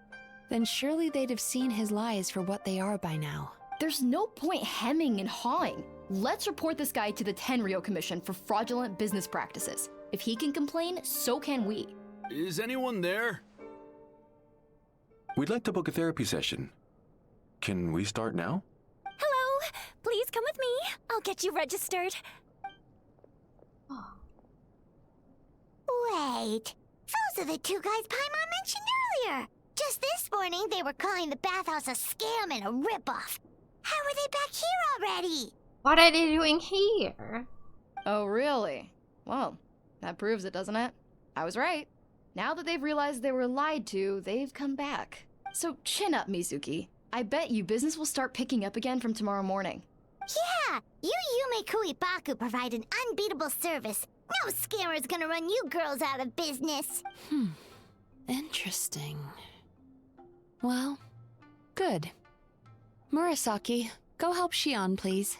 then surely they'd have seen his lies for what they are by now. There's no point hemming and hawing. Let's report this guy to the Tenryou Commission for fraudulent business practices. If he can complain, so can we. Is anyone there? We'd like to book a therapy session. Can we start now? Hello! Please come with me. I'll get you registered. Wait. Those are the two guys Paimon mentioned earlier. Just this morning, they were calling the bathhouse a scam and a ripoff. How are they back here already? What are they doing here? Oh, really? Well, that proves it, doesn't it? I was right. Now that they've realized they were lied to, they've come back. So chin up, Mizuki. I bet you business will start picking up again from tomorrow morning. Yeah, you Yume Baku provide an unbeatable service. No scammer's gonna run you girls out of business. Interesting. Well, good. Murasaki, go help Shion, please.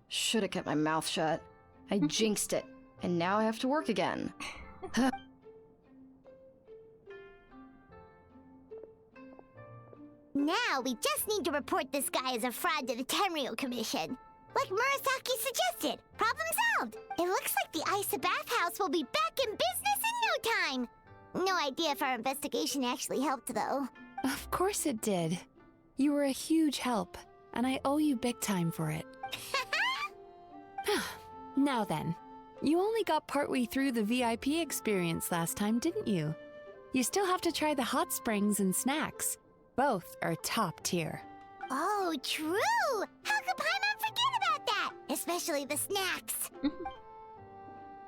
Should have kept my mouth shut. I jinxed it, and now I have to work again. Now we just need to report this guy as a fraud to the Tenryou Commission. Like Murasaki suggested. Problem solved. It looks like the Isa bathhouse will be back in business in no time. No idea if our investigation actually helped, though. Of course it did. You were a huge help, and I owe you big time for it. Now then, you only got partway through the VIP experience last time, didn't you? You still have to try the hot springs and snacks. Both are top tier. Oh, true! How could Paimon forget about that? Especially the snacks.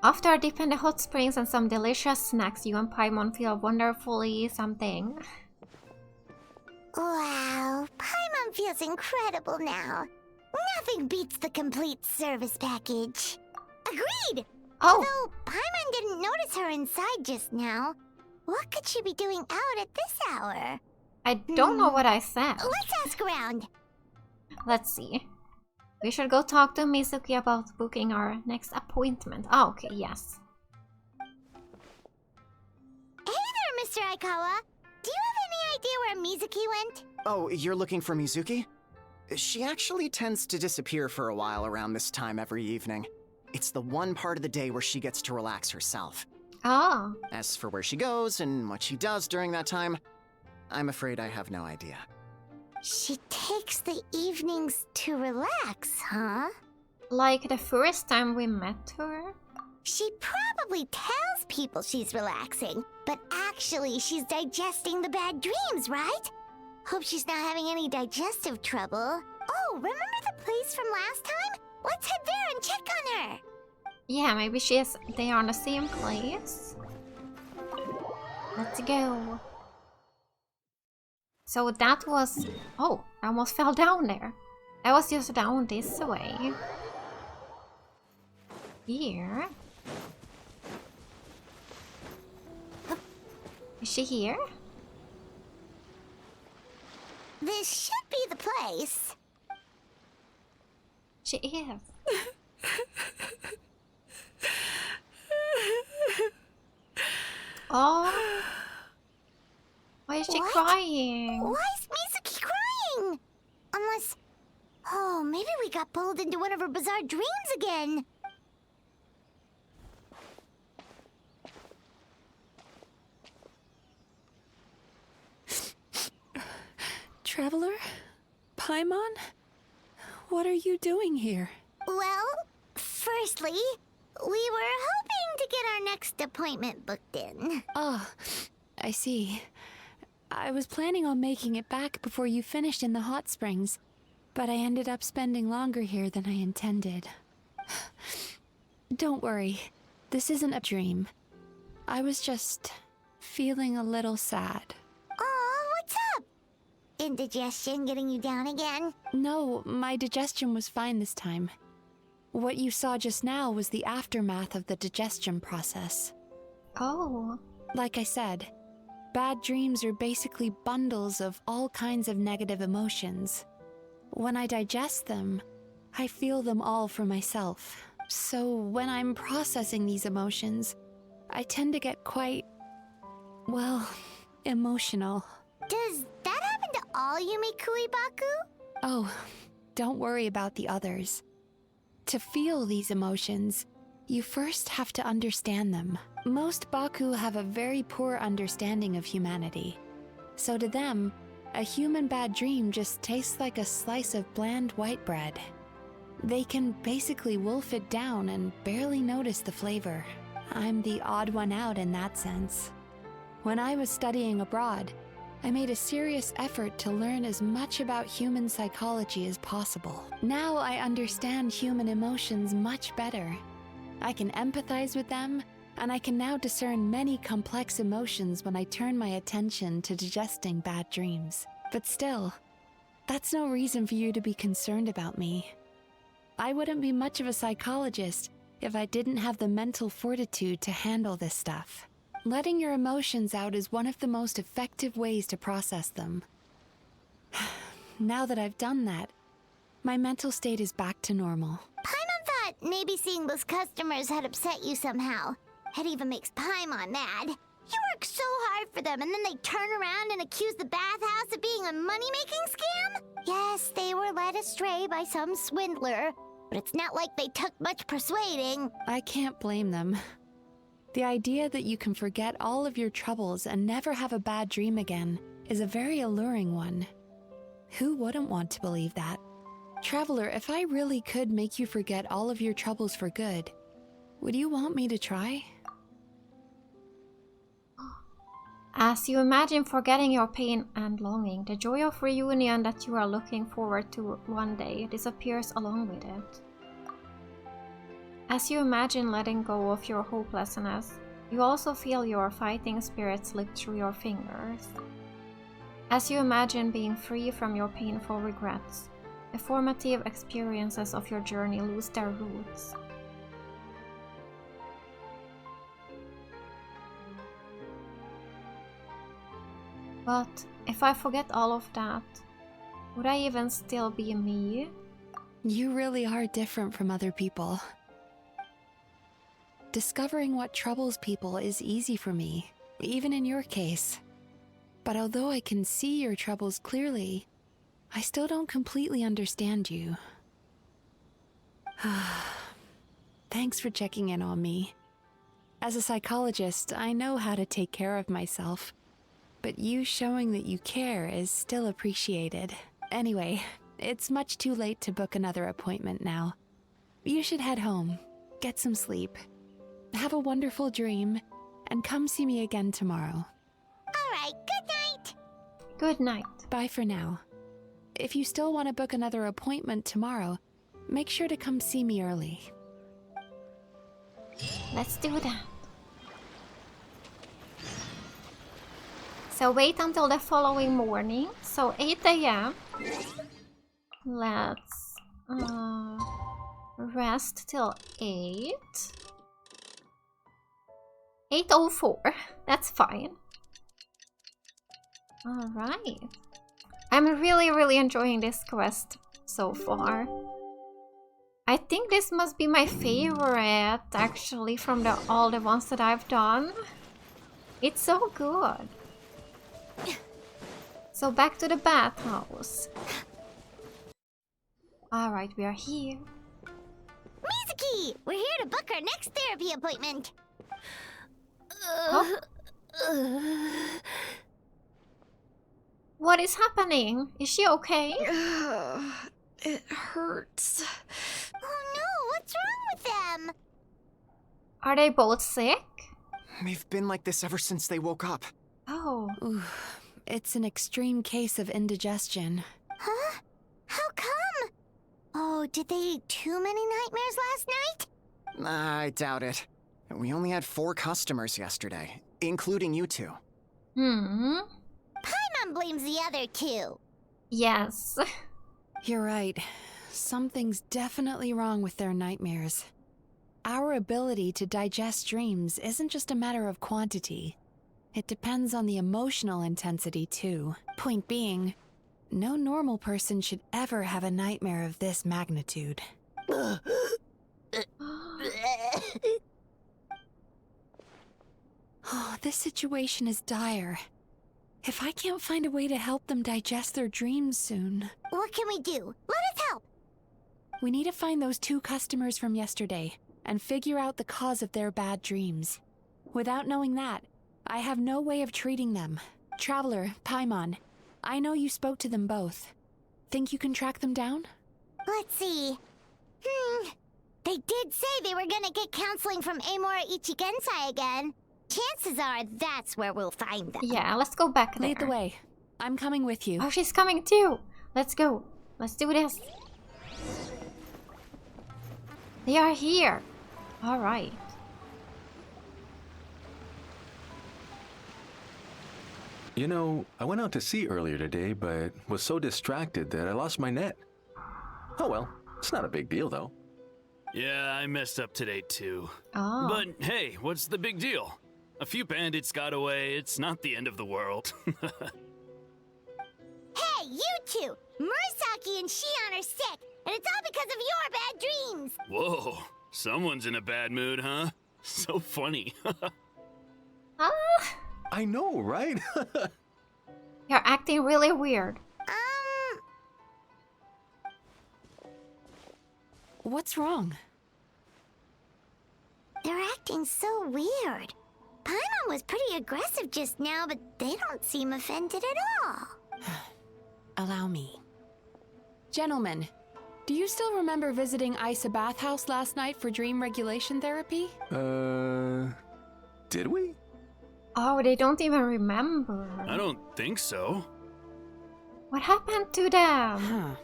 After a dip in the hot springs and some delicious snacks, you and Paimon feel wonderfully something. Wow, Paimon feels incredible now. Nothing beats the complete service package. Agreed! Oh. Although Paimon didn't notice her inside just now. What could she be doing out at this hour? I don't know what I said. Let's ask around. Let's see. We should go talk to Mizuki about booking our next appointment. Oh, okay, yes. Hey there, Mr. Aikawa. Do you have any idea where Mizuki went? Oh, you're looking for Mizuki? She actually tends to disappear for a while around this time every evening. It's the one part of the day where she gets to relax herself. Oh. As for where she goes and what she does during that time, I'm afraid I have no idea. She takes the evenings to relax, huh? Like the first time we met her? She probably tells people she's relaxing, but actually she's digesting the bad dreams, right? Hope she's not having any digestive trouble. Oh, remember the place from last time? Let's head there and check on her. Yeah, maybe they are in the same place. Let's go. So that was... Oh, I almost fell down there. I was just down this way. Here. Is she here? This should be the place. She is. Oh. Why is she crying? Why is Mizuki crying? Unless... Oh, maybe we got pulled into one of her bizarre dreams again. Traveler? Paimon? What are you doing here? Well, firstly, we were hoping to get our next appointment booked in. Oh, I see. I was planning on making it back before you finished in the hot springs, but I ended up spending longer here than I intended. Don't worry, this isn't a dream. I was just feeling a little sad. Oh, what's up? Indigestion getting you down again? No, my digestion was fine this time. What you saw just now was the aftermath of the digestion process. Oh. Like I said, bad dreams are basically bundles of all kinds of negative emotions. When I digest them, I feel them all for myself. So when I'm processing these emotions, I tend to get quite, well, emotional. Does that happen to all Yumikui Baku? Oh, don't worry about the others. To feel these emotions, you first have to understand them. Most Baku have a very poor understanding of humanity. So to them, a human bad dream just tastes like a slice of bland white bread. They can basically wolf it down and barely notice the flavor. I'm the odd one out in that sense. When I was studying abroad, I made a serious effort to learn as much about human psychology as possible. Now I understand human emotions much better. I can empathize with them, and I can now discern many complex emotions when I turn my attention to digesting bad dreams. But still, that's no reason for you to be concerned about me. I wouldn't be much of a psychologist if I didn't have the mental fortitude to handle this stuff. Letting your emotions out is one of the most effective ways to process them. Now that I've done that, my mental state is back to normal. Paimon thought maybe seeing those customers had upset you somehow. It even makes Paimon mad. You work so hard for them and then they turn around and accuse the bathhouse of being a money-making scam? Yes, they were led astray by some swindler, but it's not like they took much persuading. I can't blame them. The idea that you can forget all of your troubles and never have a bad dream again is a very alluring one. Who wouldn't want to believe that? Traveler, if I really could make you forget all of your troubles for good, would you want me to try? As you imagine forgetting your pain and longing, the joy of reunion that you are looking forward to one day disappears along with it. As you imagine letting go of your hopelessness, you also feel your fighting spirit slip through your fingers. As you imagine being free from your painful regrets, the formative experiences of your journey lose their roots. But if I forget all of that, would I even still be me? You really are different from other people. Discovering what troubles people is easy for me, even in your case. But although I can see your troubles clearly, I still don't completely understand you. Thanks for checking in on me. As a psychologist, I know how to take care of myself, but you showing that you care is still appreciated. Anyway, it's much too late to book another appointment now. You should head home, get some sleep. Have a wonderful dream, and come see me again tomorrow. Alright, good night! Good night. Bye for now. If you still want to book another appointment tomorrow, make sure to come see me early. Let's do that. So wait until the following morning. So 8 a.m. Let's rest till 8. 8:04. That's fine. Alright. I'm really enjoying this quest so far. I think this must be my favorite, actually, from all the ones that I've done. It's so good. So back to the bathhouse. Alright, we are here. Mizuki! We're here to book our next therapy appointment. What is happening? Is she okay? It hurts. Oh no, what's wrong with them? Are they both sick? They've been like this ever since they woke up. Oh. It's an extreme case of indigestion. Huh? How come? Oh, did they eat too many nightmares last night? I doubt it. We only had 4 customers yesterday, including you two. Paimon blames the other 2. Yes. You're right. Something's definitely wrong with their nightmares. Our ability to digest dreams isn't just a matter of quantity. It depends on the emotional intensity, too. Point being, no normal person should ever have a nightmare of this magnitude. Oh, this situation is dire. If I can't find a way to help them digest their dreams soon... What can we do? Let us help! We need to find those 2 customers from yesterday and figure out the cause of their bad dreams. Without knowing that, I have no way of treating them. Traveler, Paimon, I know you spoke to them both. Think you can track them down? Let's see. They did say they were gonna get counseling from Amora Ichigensai again. Chances are that's where we'll find them. Yeah, let's go back there. Lead the way. I'm coming with you. Oh, she's coming too. Let's go. Let's do this. They are here. Alright. You know, I went out to sea earlier today, but was so distracted that I lost my net. Oh well, it's not a big deal though. Yeah, I messed up today too. Oh. But hey, what's the big deal? A few bandits got away, it's not the end of the world. Hey, you 2! Murasaki and Shion are sick, and it's all because of your bad dreams! Whoa, someone's in a bad mood, huh? So funny. I know, right? You're acting really weird. What's wrong? They're acting so weird. Paimon was pretty aggressive just now, but they don't seem offended at all. Allow me. Gentlemen, do you still remember visiting Isa Bathhouse last night for dream regulation therapy? Did we? Oh, they don't even remember. I don't think so. What happened to them? Huh.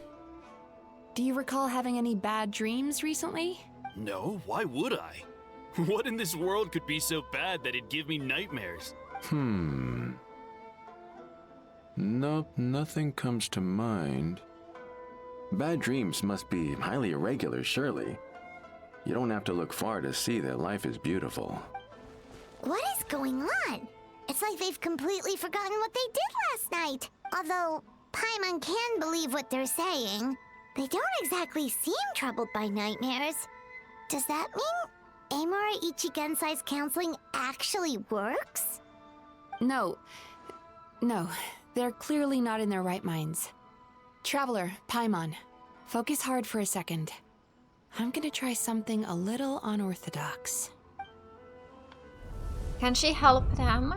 Do you recall having any bad dreams recently? No, why would I? What in this world could be so bad that it'd give me nightmares? Nope, nothing comes to mind. Bad dreams must be highly irregular, surely. You don't have to look far to see that life is beautiful. What is going on? It's like they've completely forgotten what they did last night. Although Paimon can believe what they're saying, they don't exactly seem troubled by nightmares. Does that mean Amora Ichigensai's counseling actually works? No, they're clearly not in their right minds. Traveler, Paimon, focus hard for a second. I'm gonna try something a little unorthodox. Can she help them?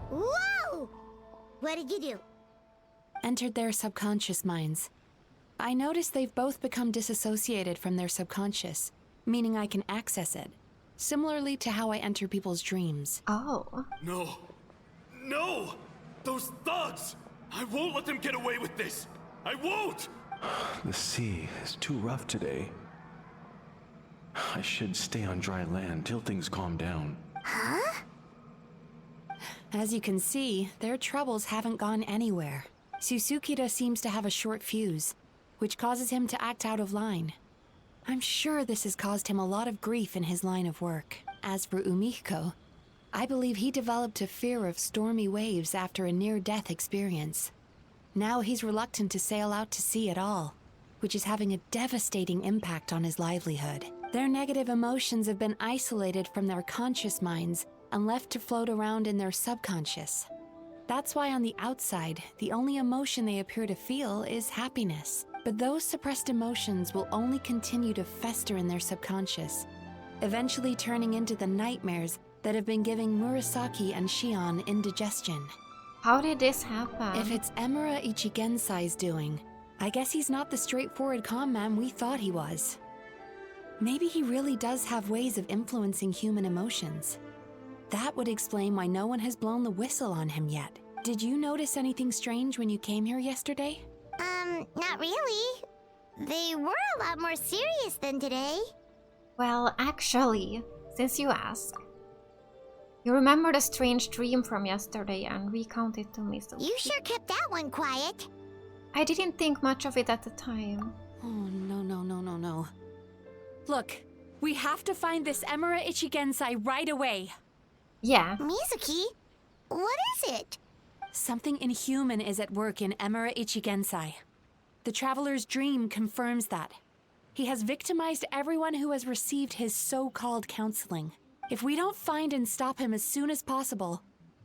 Whoa! What did you do? Entered their subconscious minds. I noticed they've both become disassociated from their subconscious, meaning I can access it, similarly to how I enter people's dreams. Oh. No. No! Those thugs! I won't let them get away with this! I won't! The sea is too rough today. I should stay on dry land till things calm down. Huh? As you can see, their troubles haven't gone anywhere. Susukida seems to have a short fuse, which causes him to act out of line. I'm sure this has caused him a lot of grief in his line of work. As for Umiko, I believe he developed a fear of stormy waves after a near-death experience. Now he's reluctant to sail out to sea at all, which is having a devastating impact on his livelihood. Their negative emotions have been isolated from their conscious minds and left to float around in their subconscious. That's why on the outside, the only emotion they appear to feel is happiness. But those suppressed emotions will only continue to fester in their subconscious, eventually turning into the nightmares that have been giving Murasaki and Shion indigestion. How did this happen? If it's Emura Ichigensai's doing, I guess he's not the straightforward con man we thought he was. Maybe he really does have ways of influencing human emotions. That would explain why no one has blown the whistle on him yet. Did you notice anything strange when you came here yesterday? Not really. They were a lot more serious than today. Well, actually, since you ask, you remember the strange dream from yesterday and recount it to me. So You sure kept that one quiet. I didn't think much of it at the time. Oh, no. Look, we have to find this Emura Ichigensai right away. Yeah. Mizuki, what is it? Something inhuman is at work in Emura Ichigensai. The Traveler's dream confirms that. He has victimized everyone who has received his so-called counseling. If we don't find and stop him as soon as possible,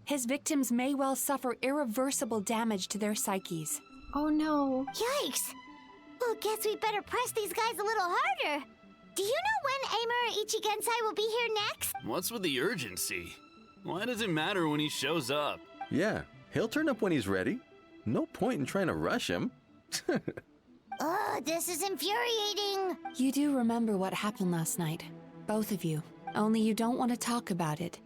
his victims may well suffer irreversible damage to their psyches. Oh no. Yikes! Well, guess we better press these guys a little harder. Do you know when Emura Ichigensai will be here next? What's with the urgency? Why does it matter when he shows up? Yeah, he'll turn up when he's ready. No point in trying to rush him. Ugh, this is infuriating. You do remember what happened last night, both of you. Only you don't want to talk about it,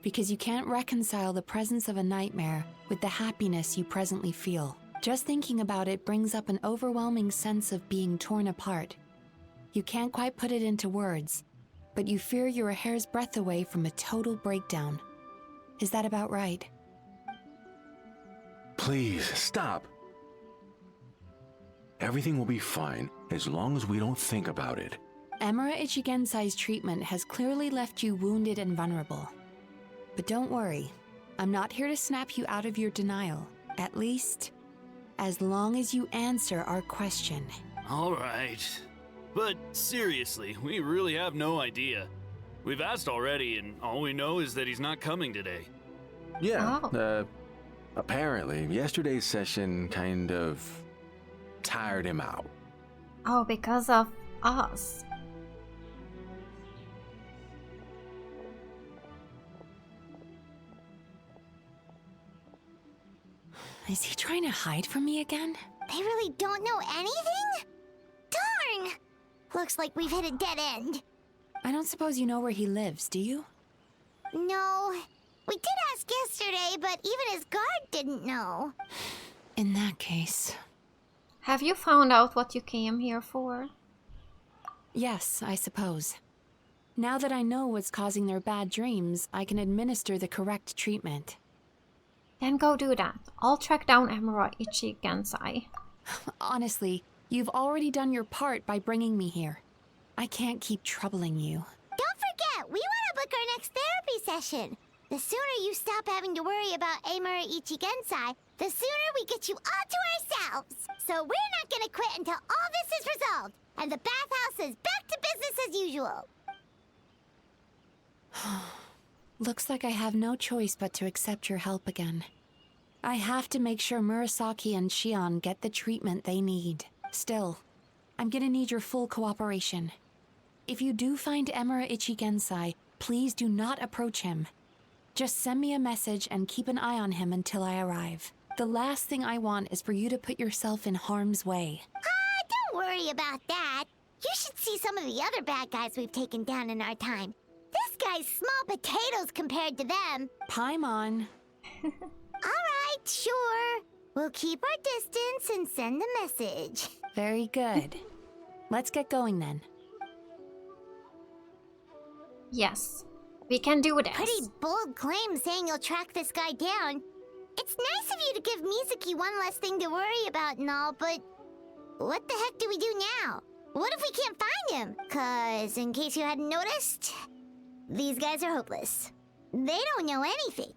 because you can't reconcile the presence of a nightmare with the happiness you presently feel. Just thinking about it brings up an overwhelming sense of being torn apart. You can't quite put it into words, but you fear you're a hair's breadth away from a total breakdown. Is that about right? Please, stop. Everything will be fine as long as we don't think about it. Emura Ichigensai's treatment has clearly left you wounded and vulnerable. But don't worry, I'm not here to snap you out of your denial. At least, as long as you answer our question. All right. But seriously, we really have no idea. We've asked already, and all we know is that he's not coming today. Yeah, apparently, yesterday's session kind of tired him out. Oh, because of us. Is he trying to hide from me again? They really don't know anything? Darn! Looks like we've hit a dead end. I don't suppose you know where he lives, do you? No. We did ask yesterday, but even his guard didn't know. In that case... Have you found out what you came here for? Yes, I suppose. Now that I know what's causing their bad dreams, I can administer the correct treatment. Then go do that. I'll track down Emura Ichigensai. Honestly, you've already done your part by bringing me here. I can't keep troubling you. Don't forget, we want to book our next therapy session. The sooner you stop having to worry about Emura Ichigensai, the sooner we get you all to ourselves. So we're not gonna quit until all this is resolved, and the bathhouse is back to business as usual. Looks like I have no choice but to accept your help again. I have to make sure Murasaki and Shion get the treatment they need. Still, I'm gonna need your full cooperation. If you do find Emura Ichigensai, please do not approach him. Just send me a message and keep an eye on him until I arrive. The last thing I want is for you to put yourself in harm's way. Don't worry about that. You should see some of the other bad guys we've taken down in our time. This guy's small potatoes compared to them. Paimon. right, sure. We'll keep our distance and send a message. Very good. Let's get going then. Yes, we can do this. Pretty bold claim saying you'll track this guy down. It's nice of you to give Mizuki one less thing to worry about and all, but what the heck do we do now? What if we can't find him? 'Cause in case you hadn't noticed, these guys are hopeless. They don't know anything.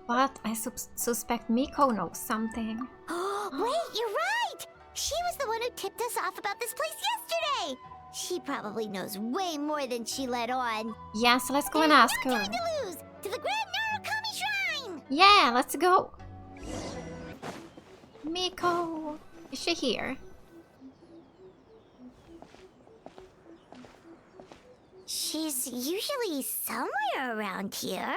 But I suspect Miko knows something. Wait, you're right! She was the one who tipped us off about this place yesterday! She probably knows way more than she let on. Yes, let's go and ask her. No time to lose! To the Grand Narukami Shrine! Yeah, let's go. Miko, is she here? She's usually somewhere around here.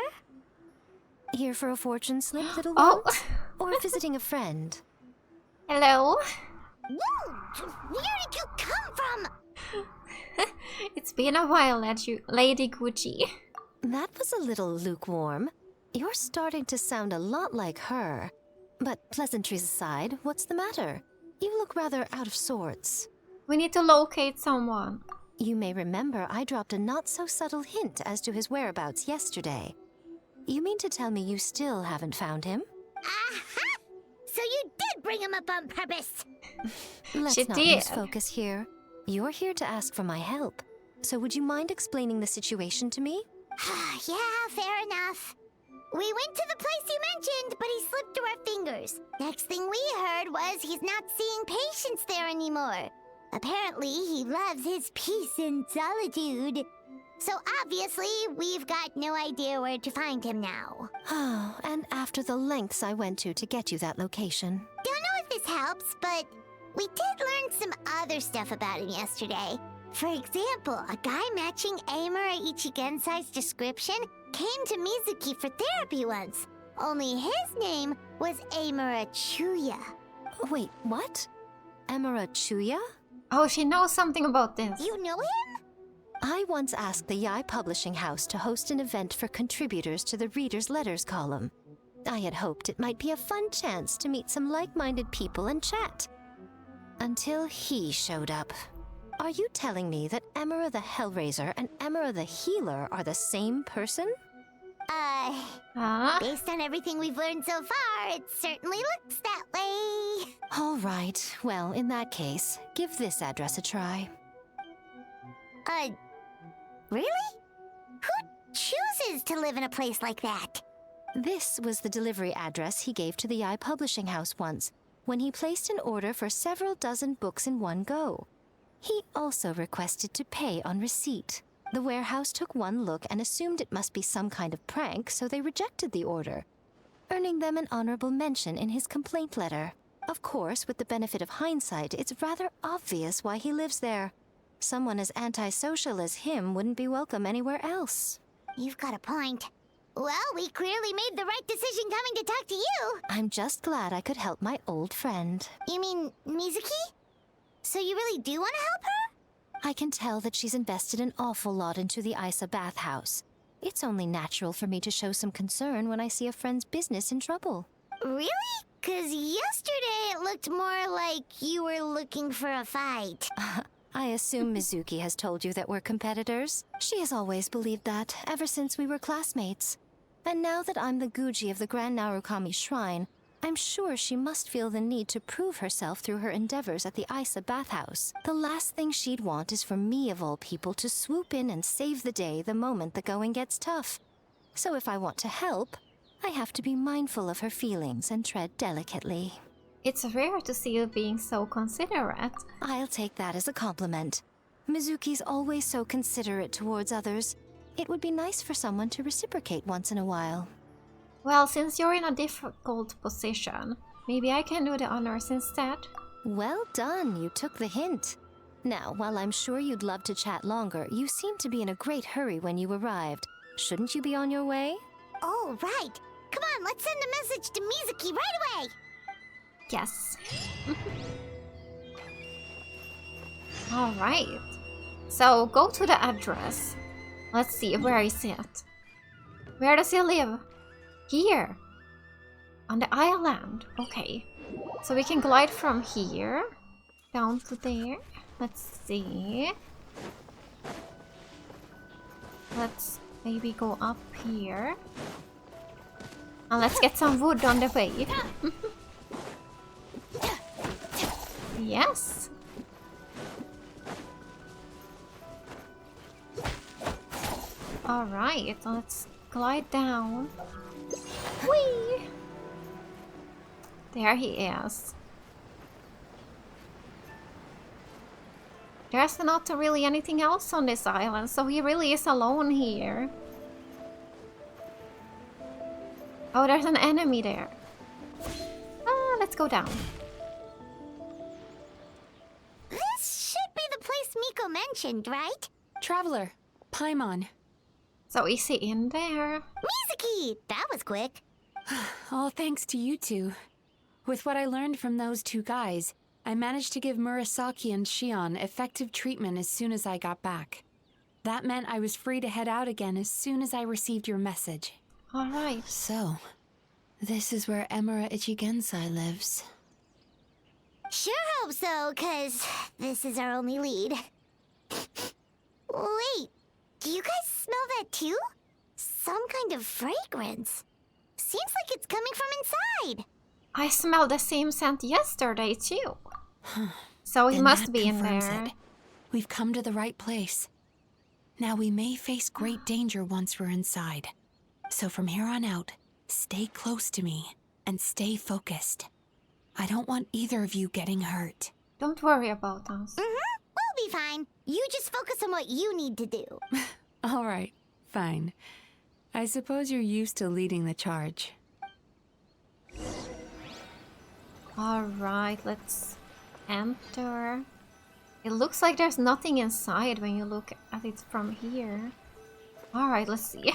Here for a fortune slip, little Oh. one? Or visiting a friend? Hello? Whoa! Where did you come from? It's been a while, Lady Gucci. That was a little lukewarm. You're starting to sound a lot like her. But pleasantries aside, what's the matter? You look rather out of sorts. We need to locate someone. You may remember I dropped a not-so-subtle hint as to his whereabouts yesterday. You mean to tell me you still haven't found him? Aha! So you did bring him up on purpose! Let's She not did. lose focus here. You're here to ask for my help. So would you mind explaining the situation to me? Yeah, fair enough. We went to the place you mentioned, but he slipped through our fingers. Next thing we heard was he's not seeing patients there anymore. Apparently, he loves his peace and solitude. So obviously, we've got no idea where to find him now. Oh, and after the lengths I went to get you that location. Don't know if this helps, but we did learn some other stuff about him yesterday. For example, a guy matching Amura Ichigensai's description came to Mizuki for therapy once. Only his name was Amura Chuya. Wait, what? Amura Chuya? Oh, she knows something about this. You know him? I once asked the Yai Publishing House to host an event for contributors to the Reader's Letters column. I had hoped it might be a fun chance to meet some like-minded people and chat. Until he showed up. Are you telling me that Amura the Hellraiser and Amura the Healer are the same person? Based on everything we've learned so far, it certainly looks that way. All right, well, in that case, give this address a try. Really? Who chooses to live in a place like that? This was the delivery address he gave to the Yai Publishing House once, when he placed an order for several dozen books in one go. He also requested to pay on receipt. The warehouse took one look and assumed it must be some kind of prank, so they rejected the order, earning them an honorable mention in his complaint letter. Of course, with the benefit of hindsight, it's rather obvious why he lives there. Someone as antisocial as him wouldn't be welcome anywhere else. You've got a point. Well, we clearly made the right decision coming to talk to you. I'm just glad I could help my old friend. You mean Mizuki? So you really do want to help her? I can tell that she's invested an awful lot into the Isa bathhouse. It's only natural for me to show some concern when I see a friend's business in trouble. Really? 'Cause yesterday it looked more like you were looking for a fight. I assume Mizuki has told you that we're competitors. She has always believed that, ever since we were classmates. And now that I'm the Guji of the Grand Narukami Shrine, I'm sure she must feel the need to prove herself through her endeavors at the Isa bathhouse. The last thing she'd want is for me, of all people, to swoop in and save the day the moment the going gets tough. So if I want to help, I have to be mindful of her feelings and tread delicately. It's rare to see you being so considerate. I'll take that as a compliment. Mizuki's always so considerate towards others. It would be nice for someone to reciprocate once in a while. Well, since you're in a difficult position, maybe I can do the honors instead. Well done, you took the hint. Now, while I'm sure you'd love to chat longer, you seemed to be in a great hurry when you arrived. Shouldn't you be on your way? Oh, right. Come on, let's send a message to Mizuki right away. Yes. Alright. So, go to the address. Let's see, where is it? Where does he live? Here. On the island. Okay. So we can glide from here down to there. Let's see. Let's maybe go up here. And let's get some wood on the way. Yes. Alright, let's glide down. Whee! There he is. There's not really anything else on this island, so he really is alone here. Oh, there's an enemy there. Ah, let's go down. This should be the place Miko mentioned, right? Traveler, Paimon. So is he in there? Mizuki! That was quick. All thanks to you two. With what I learned from those two guys, I managed to give Murasaki and Shion effective treatment as soon as I got back. That meant I was free to head out again as soon as I received your message. Alright. So, this is where Emura Ichigensai lives. Sure hope so, 'cause this is our only lead. Wait, do you guys smell that too? Some kind of fragrance. Seems like it's coming from inside. I smelled the same scent yesterday too. So he Then must that be in confirms there. it. We've come to the right place. Now we may face great danger once we're inside. So from here on out, stay close to me and stay focused. I don't want either of you getting hurt. Don't worry about us. We'll be fine. You just focus on what you need to do. All right, fine. I suppose you're used to leading the charge. Alright, let's enter. It looks like there's nothing inside when you look at it from here. Alright, let's see.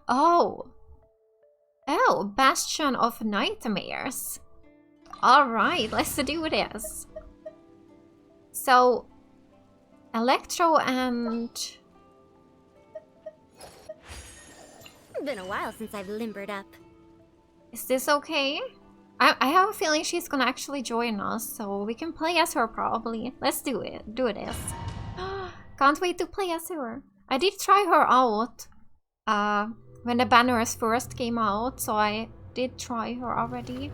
Oh! Oh, Bastion of Nightmares. Alright, let's do this. So, Electro and... Been a while since I've limbered up. Is this okay? I have a feeling she's gonna actually join us, so we can play as her probably. Let's do it. Do this. Can't wait to play as her. I did try her out when the banners first came out, so I did try her already.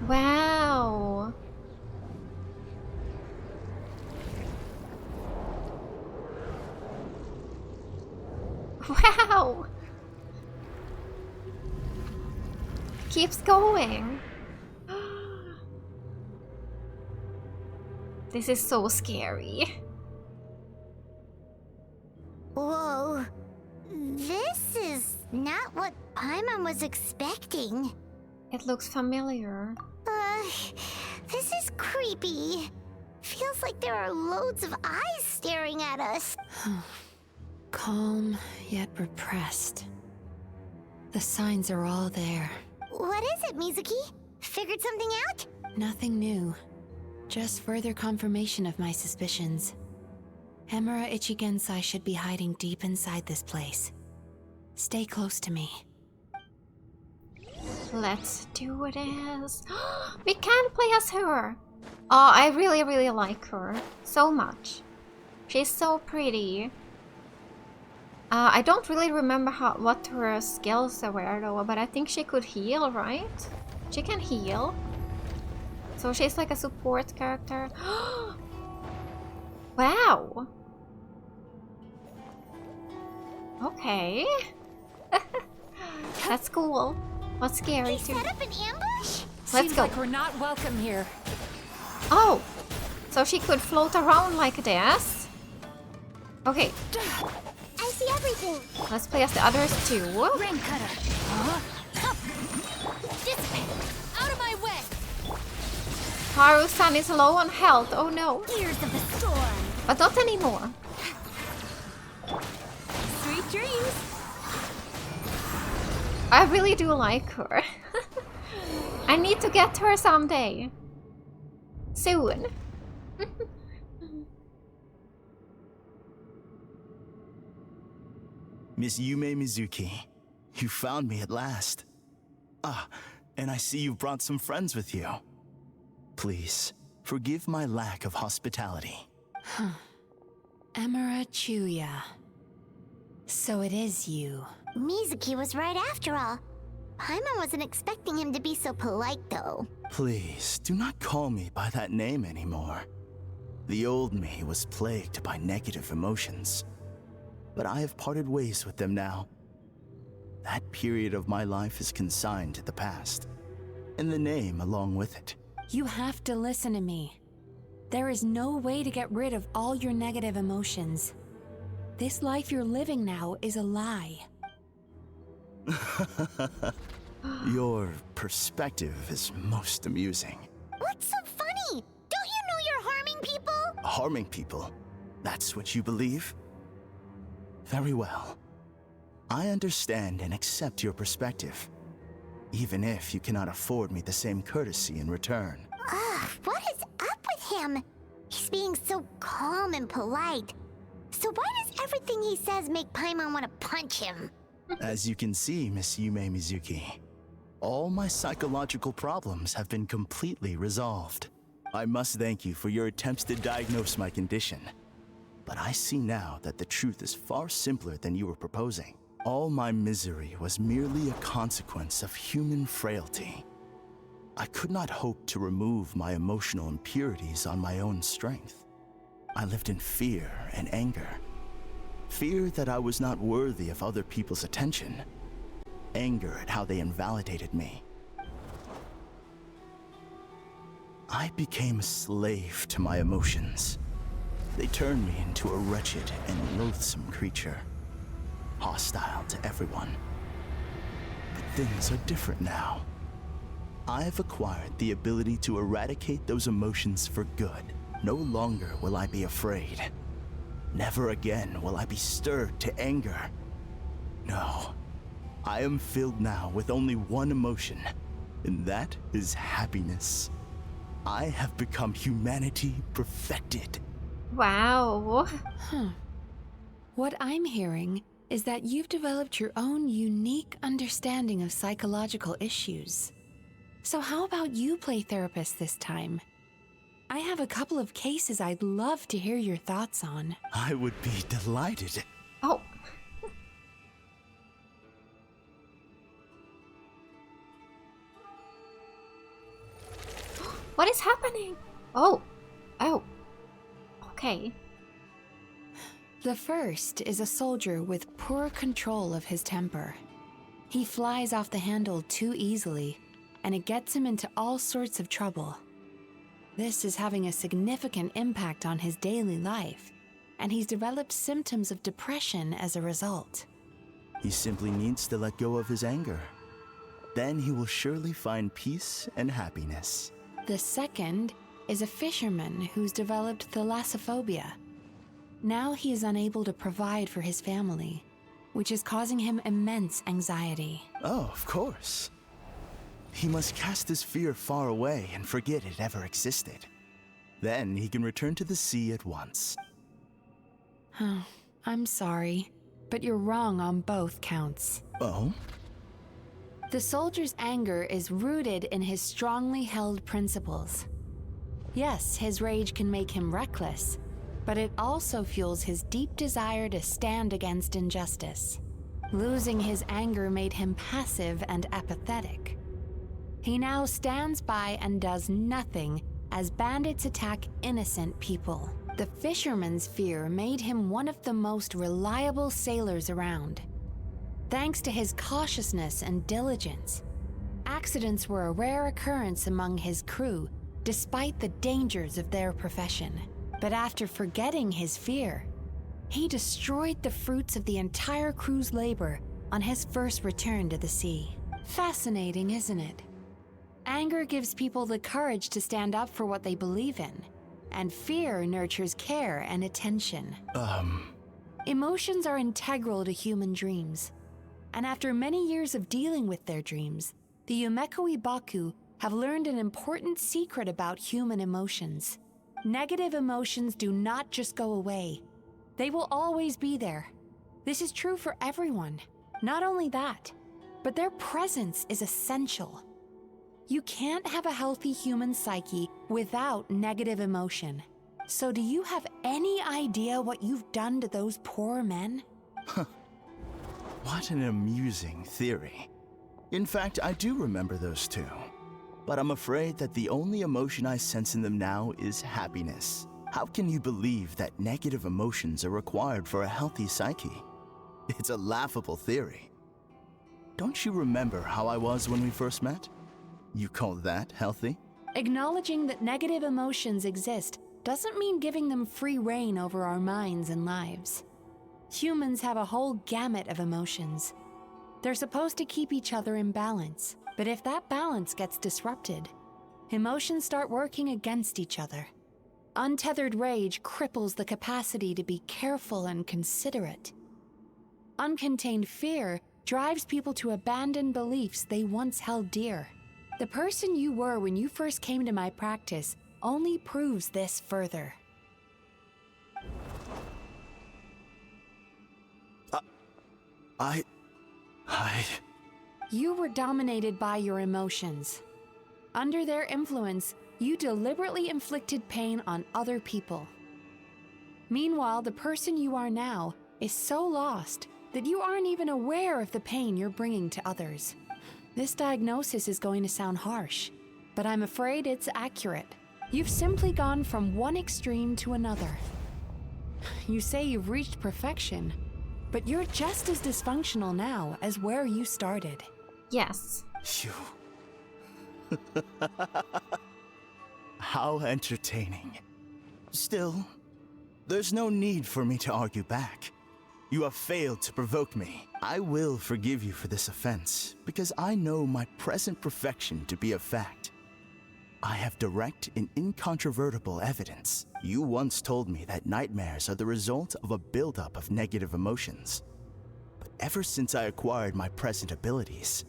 Wow. Wow. Keeps going. This is so scary. Whoa. This is not what Paimon was expecting. It looks familiar. This is creepy. Feels like there are loads of eyes staring at us. Calm, yet repressed. The signs are all there. What is it, Mizuki? Figured something out? Nothing new. Just further confirmation of my suspicions. Emura Ichigensai should be hiding deep inside this place. Stay close to me. Let's do this. We can play as her. Oh, I really, really like her so much. She's so pretty. I don't really remember what her skills were though, but I think she could heal, right? She can heal. So she's like a support character. Wow. Okay. That's cool. What's scary They too? set up an ambush? Let's go. Like we're not welcome here. Oh, so she could float around like this. Okay, I see everything. let's play as the others too. Rain cutter. Dissipate. Out of my way. Haru-san is low on health. Oh no. Gears of the storm. But not anymore. Sweet dreams. I really do like her. I need to get her someday. Soon. Miss Yumemizuki, you found me at last. Ah, and I see you've brought some friends with you. Please, forgive my lack of hospitality. Huh. Emira Chuya. So it is you. Mizuki was right after all. Paimon wasn't expecting him to be so polite, though. Please, do not call me by that name anymore. The old me was plagued by negative emotions, but I have parted ways with them now. That period of my life is consigned to the past, and the name along with it. You have to listen to me. There is no way to get rid of all your negative emotions. This life you're living now is a lie. Your perspective is most amusing. What's so funny? Don't you know you're harming people? Harming people? That's what you believe? Very well. I understand and accept your perspective, even if you cannot afford me the same courtesy in return. Ugh, what is up with him? He's being so calm and polite. So why does everything he says make Paimon want to punch him? As you can see, Miss Yumemizuki, all my psychological problems have been completely resolved. I must thank you for your attempts to diagnose my condition. But I see now that the truth is far simpler than you were proposing. All my misery was merely a consequence of human frailty. I could not hope to remove my emotional impurities on my own strength. I lived in fear and anger. Fear that I was not worthy of other people's attention. Anger at how they invalidated me. I became a slave to my emotions. They turned me into a wretched and loathsome creature, hostile to everyone. But things are different now. I have acquired the ability to eradicate those emotions for good. No longer will I be afraid. Never again will I be stirred to anger. No, I am filled now with only one emotion, and that is happiness. I have become humanity perfected. Wow. What I'm hearing is that you've developed your own unique understanding of psychological issues. So how about you play therapist this time? I have a couple of cases I'd love to hear your thoughts on. I would be delighted. Oh. What is happening? Oh. Oh. Okay. The first is a soldier with poor control of his temper. He flies off the handle too easily, and it gets him into all sorts of trouble. This is having a significant impact on his daily life, and he's developed symptoms of depression as a result. He simply needs to let go of his anger. Then he will surely find peace and happiness. The second is a fisherman who's developed thalassophobia. Now he is unable to provide for his family, which is causing him immense anxiety. Oh, of course. He must cast his fear far away and forget it ever existed. Then he can return to the sea at once. I'm sorry, but you're wrong on both counts. Oh? The soldier's anger is rooted in his strongly held principles. Yes, his rage can make him reckless, but it also fuels his deep desire to stand against injustice. Losing his anger made him passive and apathetic. He now stands by and does nothing as bandits attack innocent people. The fisherman's fear made him one of the most reliable sailors around. Thanks to his cautiousness and diligence, accidents were a rare occurrence among his crew, despite the dangers of their profession. But after forgetting his fear, he destroyed the fruits of the entire crew's labor on his first return to the sea. Fascinating, isn't it? Anger gives people the courage to stand up for what they believe in, and fear nurtures care and attention. Emotions are integral to human dreams, and after many years of dealing with their dreams, the Yumemizuki Baku have learned an important secret about human emotions. Negative emotions do not just go away. They will always be there. This is true for everyone. Not only that, but their presence is essential. You can't have a healthy human psyche without negative emotion. So do you have any idea what you've done to those poor men? What an amusing theory. In fact, I do remember those two. But I'm afraid that the only emotion I sense in them now is happiness. How can you believe that negative emotions are required for a healthy psyche? It's a laughable theory. Don't you remember how I was when we first met? You call that healthy? Acknowledging that negative emotions exist doesn't mean giving them free rein over our minds and lives. Humans have a whole gamut of emotions. They're supposed to keep each other in balance, but if that balance gets disrupted, emotions start working against each other. Untethered rage cripples the capacity to be careful and considerate. Uncontained fear drives people to abandon beliefs they once held dear. The person you were when you first came to my practice only proves this further. You were dominated by your emotions. Under their influence, you deliberately inflicted pain on other people. Meanwhile, the person you are now is so lost that you aren't even aware of the pain you're bringing to others. This diagnosis is going to sound harsh, but I'm afraid it's accurate. You've simply gone from one extreme to another. You say you've reached perfection, but you're just as dysfunctional now as where you started. Yes. You. How entertaining. Still, there's no need for me to argue back. You have failed to provoke me. I will forgive you for this offense, because I know my present perfection to be a fact. I have direct and incontrovertible evidence. You once told me that nightmares are the result of a buildup of negative emotions. But ever since I acquired my present abilities,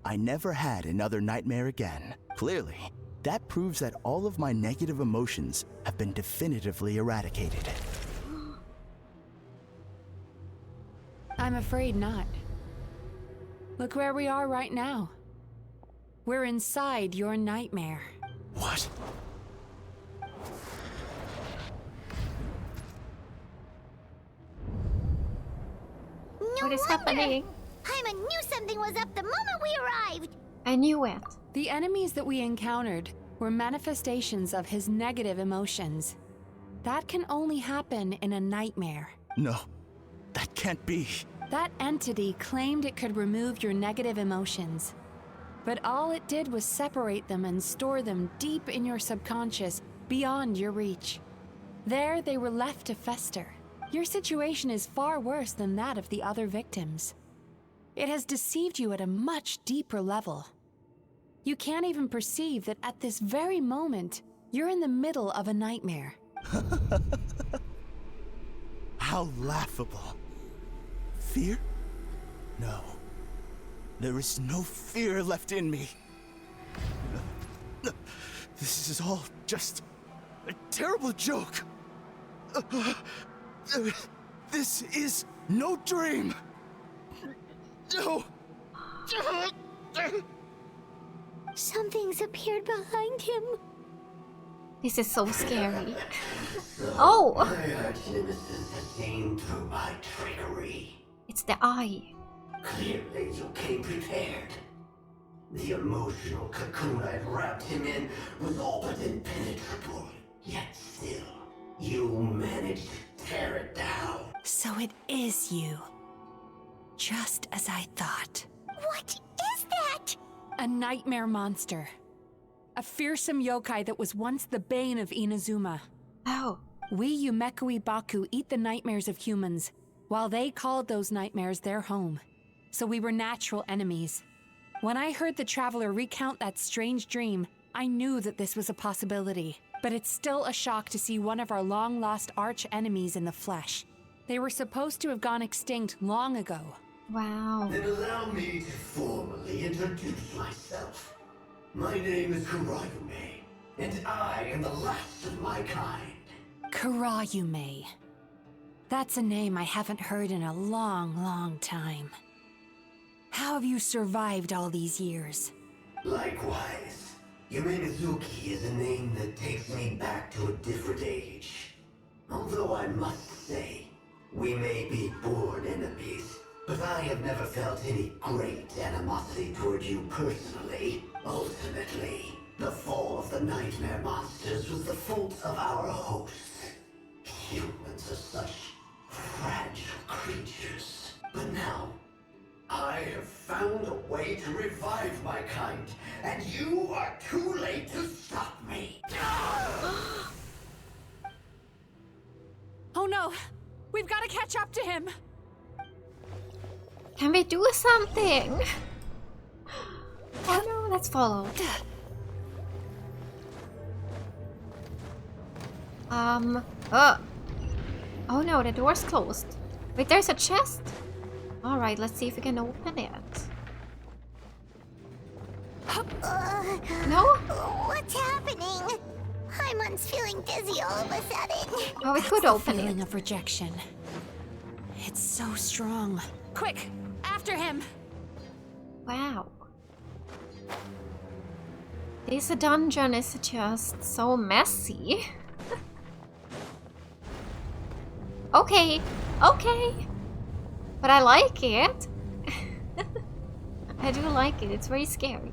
I never had another nightmare again. Clearly, that proves that all of my negative emotions have been definitively eradicated. I'm afraid not. Look where we are right now. We're inside your nightmare. What? What is happening? Paimon knew something was up the moment we arrived! I knew it. The enemies that we encountered were manifestations of his negative emotions. That can only happen in a nightmare. No, that can't be. That entity claimed it could remove your negative emotions. But all it did was separate them and store them deep in your subconscious, beyond your reach. There, they were left to fester. Your situation is far worse than that of the other victims. It has deceived you at a much deeper level. You can't even perceive that at this very moment, you're in the middle of a nightmare. How laughable. Fear? No. There is no fear left in me. This is all just a terrible joke. This is no dream. No. Something's appeared behind him. This is so scary. Oh! My nemesis has gained through my trickery. It's the eye. Clearly you came prepared. The emotional cocoon I'd wrapped him in was all but impenetrable. Yet still, you managed to tear it down. So it is you. Just as I thought. What is that? A nightmare monster. A fearsome yokai that was once the bane of Inazuma. Oh. We Yumemizuki Baku eat the nightmares of humans, while they called those nightmares their home. So we were natural enemies. When I heard the traveler recount that strange dream, I knew that this was a possibility. But it's still a shock to see one of our long-lost arch-enemies in the flesh. They were supposed to have gone extinct long ago. Wow. Then allow me to formally introduce myself. My name is Kurayume, and I am the last of my kind. Kurayume. That's a name I haven't heard in a long, long time. How have you survived all these years? Likewise. Yumemizuki is a name that takes me back to a different age. Although I must say, we may be born enemies, but I have never felt any great animosity toward you personally. Ultimately, the fall of the nightmare monsters was the fault of our hosts. Humans are such fragile creatures. But now, I have found a way to revive my kind, and you are too late to stop me. Oh no! We've got to catch up to him! Can we do something? Oh no, let's follow. Oh no, the door's closed. Wait, there's a chest. Alright, let's see if we can open it. No? What's happening? Paimon's feeling dizzy all of a sudden. Oh, we could That's open the feeling it. of rejection. It's so strong. Quick, after him! Wow. This dungeon is just so messy. Okay, okay. But I like it. I do like it. It's very scary.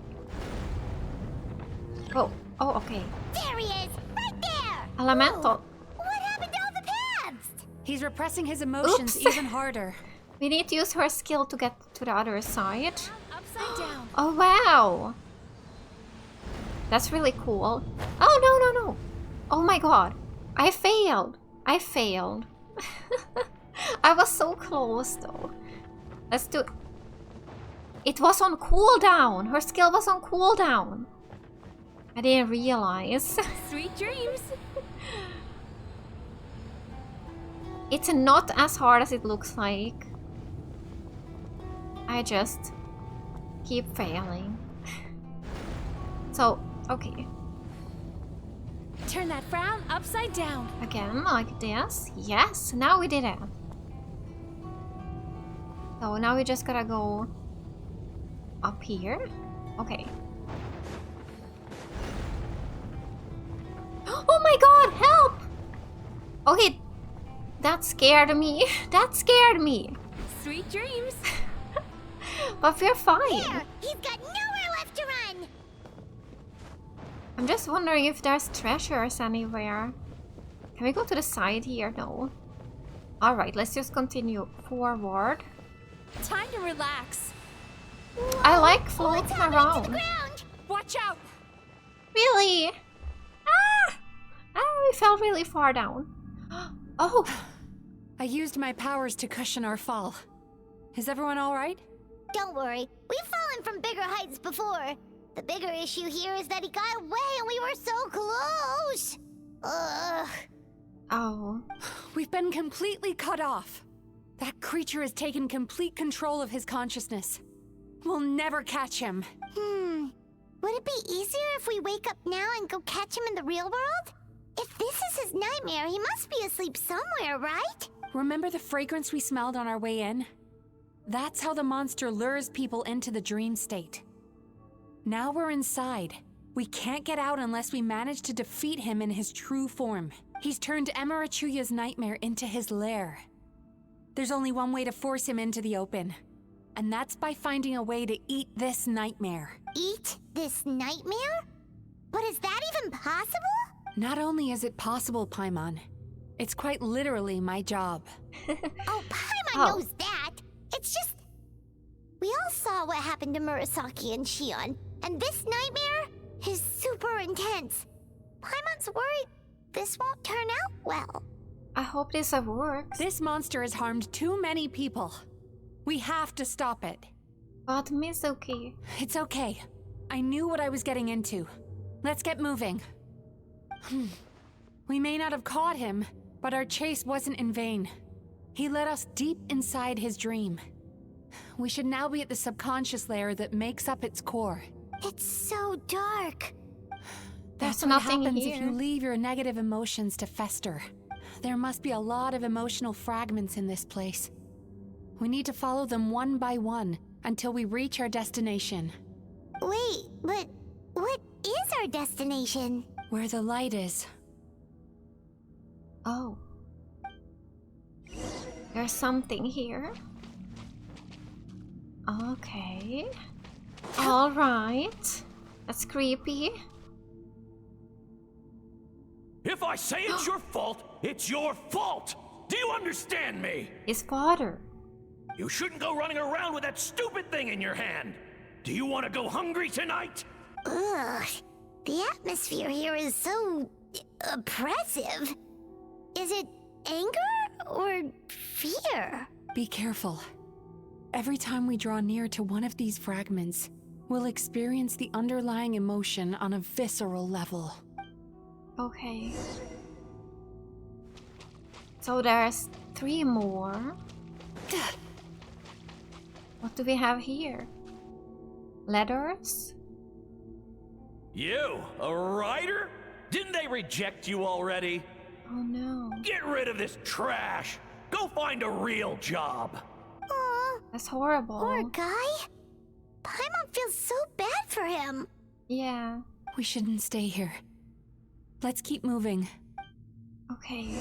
Oh, okay. There he is! Right there! Elemental. What happened to all the paths? He's repressing his emotions Oops. even harder. We need to use her skill to get to the other side. Upside down. Oh, wow. That's really cool. Oh, no. Oh my god. I failed. I was so close though. Let's do it. It was on cooldown. Her skill was on cooldown. I didn't realize. Sweet dreams. It's not as hard as it looks like. I just keep failing. So, okay. Turn that frown upside down. Again, like this. Yes, now we did it. So now we just gotta go up here. Okay. Oh my god, help! Okay, that scared me. That scared me. Sweet dreams. But we're fine. There! He's got nowhere left to run! I'm just wondering if there's treasures anywhere. Can we go to the side here? No. Alright, let's just continue forward. Time to relax. I like floating around. Watch out! Really? We fell really far down. Oh! I used my powers to cushion our fall. Is everyone alright? Don't worry, we've fallen from bigger heights before. The bigger issue here is that he got away and we were so close. Ugh. Oh. We've been completely cut off. That creature has taken complete control of his consciousness. We'll never catch him. Would it be easier if we wake up now and go catch him in the real world? If this is his nightmare, he must be asleep somewhere, right? Remember the fragrance we smelled on our way in? That's how the monster lures people into the dream state. Now we're inside. We can't get out unless we manage to defeat him in his true form. He's turned Emarachuya's nightmare into his lair. There's only one way to force him into the open. And that's by finding a way to eat this nightmare. Eat this nightmare? But is that even possible? Not only is it possible, Paimon, it's quite literally my job. Oh, Paimon knows that. It's just... We all saw what happened to Murasaki and Shion, and this nightmare is super intense. Paimon's worried this won't turn out well. I hope this works. This monster has harmed too many people. We have to stop it. But Mizuki... It's okay. I knew what I was getting into. Let's get moving. We may not have caught him, but our chase wasn't in vain. He led us deep inside his dream. We should now be at the subconscious layer that makes up its core. It's so dark. That's There's what nothing happens here. if you leave your negative emotions to fester. There must be a lot of emotional fragments in this place. We need to follow them one by one until we reach our destination. Wait, but what is our destination? Where the light is. Oh. There's something here. Okay. Alright. That's creepy. If I say it's your fault, it's your fault! Do you understand me? His father. You shouldn't go running around with that stupid thing in your hand! Do you want to go hungry tonight? Ugh. The atmosphere here is so oppressive. Is it anger or fear? Be careful. Every time we draw near to one of these fragments, we'll experience the underlying emotion on a visceral level. Okay. So there's 3 more. What do we have here? Letters? You, a writer? Didn't they reject you already? Oh no. Get rid of this trash! Go find a real job! Aw, That's horrible. poor guy. Paimon feels so bad for him. Yeah. We shouldn't stay here. Let's keep moving. Okay.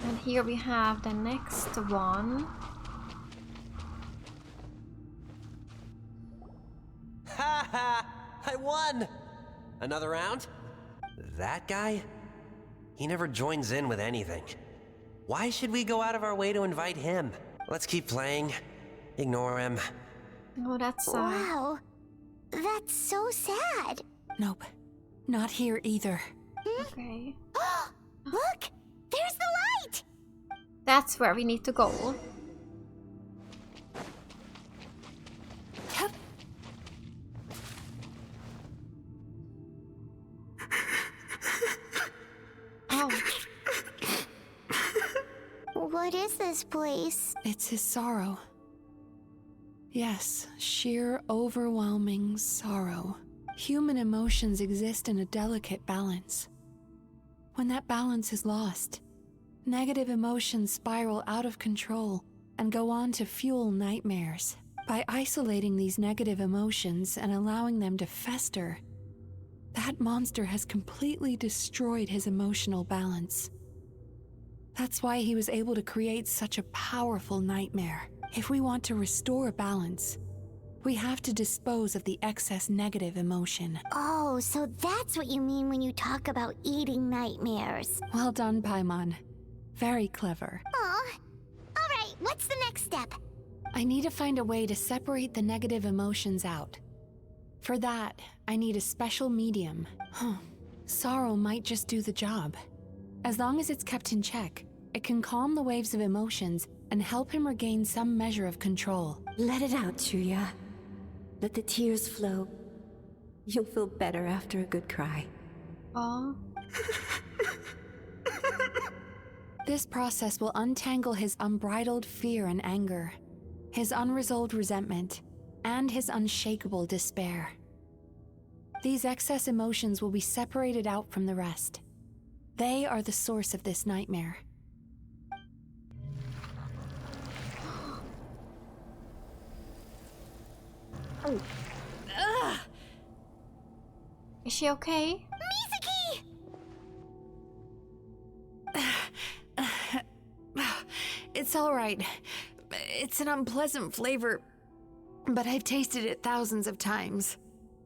And here we have the next one. Ha ha! I won! Another round? That guy? He never joins in with anything. Why should we go out of our way to invite him? Let's keep playing. Ignore him. Oh, that's sad. Wow. That's so sad. Nope. Not here either. Okay. Look! There's the light! That's where we need to go. Oh. What is this place? It's his sorrow. Yes, sheer overwhelming sorrow. Human emotions exist in a delicate balance. When that balance is lost, negative emotions spiral out of control and go on to fuel nightmares. By isolating these negative emotions and allowing them to fester, that monster has completely destroyed his emotional balance. That's why he was able to create such a powerful nightmare. If we want to restore balance, we have to dispose of the excess negative emotion. Oh, so that's what you mean when you talk about eating nightmares. Well done, Paimon. Very clever. Aw. Alright, what's the next step? I need to find a way to separate the negative emotions out. For that, I need a special medium. Sorrow might just do the job. As long as it's kept in check, it can calm the waves of emotions and help him regain some measure of control. Let it out, Chuya. Let the tears flow. You'll feel better after a good cry. Oh. This process will untangle his unbridled fear and anger, his unresolved resentment, and his unshakable despair. These excess emotions will be separated out from the rest. They are the source of this nightmare. Oh. Ugh. Is she okay? It's all right. It's an unpleasant flavor, but I've tasted it thousands of times.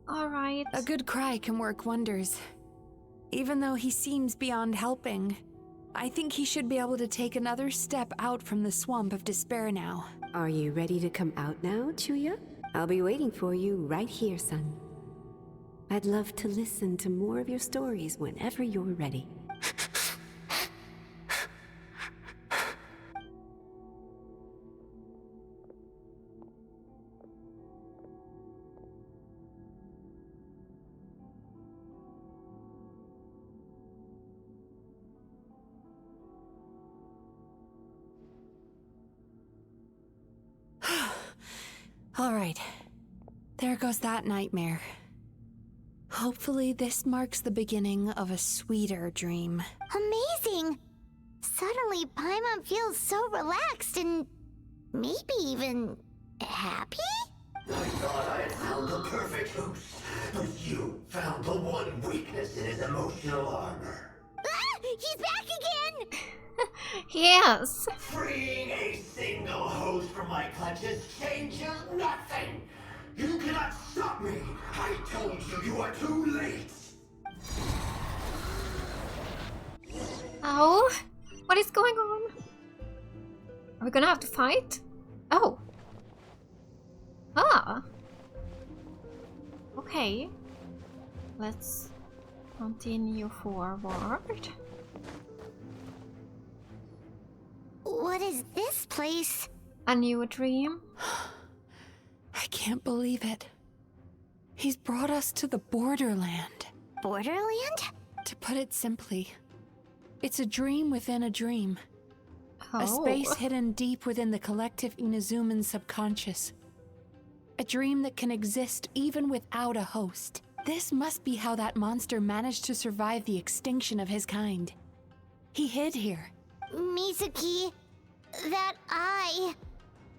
All right. A good cry can work wonders. Even though he seems beyond helping, I think he should be able to take another step out from the swamp of despair now. Are you ready to come out now, Chuya? I'll be waiting for you right here, son. I'd love to listen to more of your stories whenever you're ready. All right. There goes that nightmare. Hopefully this marks the beginning of a sweeter dream. Amazing! Suddenly, Paimon feels so relaxed and maybe even happy? I thought I had found the perfect host, but you found the one weakness in his emotional armor. Ah! He's back again! Yes. Freeing a single host from my clutches changes nothing. You cannot stop me. I told you you are too late. Oh, what is going on? Are we gonna have to fight? Oh. Ah. Okay. Let's continue forward. What is this place? A new dream? I can't believe it. He's brought us to the Borderland. Borderland? To put it simply, it's a dream within a dream. Oh. A space hidden deep within the collective Inazuman subconscious. A dream that can exist even without a host. This must be how that monster managed to survive the extinction of his kind. He hid here. Mizuki, that eye.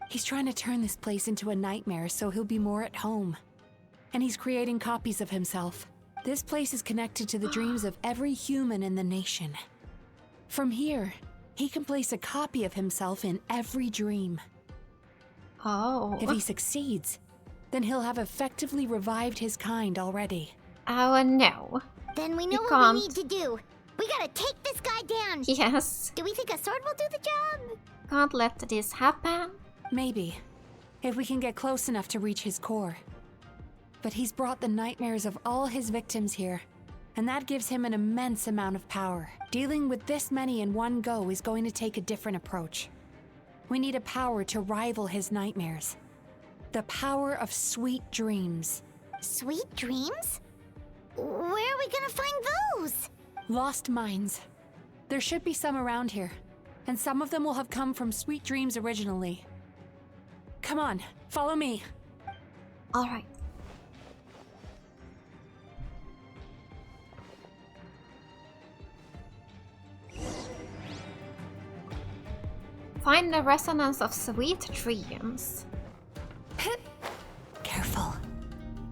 He's trying to turn this place into a nightmare so he'll be more at home. And he's creating copies of himself. This place is connected to the dreams of every human in the nation. From here, he can place a copy of himself in every dream. Oh. If he succeeds, then he'll have effectively revived his kind already. Oh no. Then we know You what can't. we need to do. We gotta take this guy down. Yes. Do we think a sword will do the job? Can't let this happen. Maybe, if we can get close enough to reach his core. But he's brought the nightmares of all his victims here, and that gives him an immense amount of power. Dealing with this many in one go is going to take a different approach. We need a power to rival his nightmares. The power of sweet dreams. Sweet dreams? Where are we gonna find those? Lost minds. There should be some around here, and some of them will have come from sweet dreams originally. Come on, follow me. All right. Find the resonance of sweet dreams. Careful.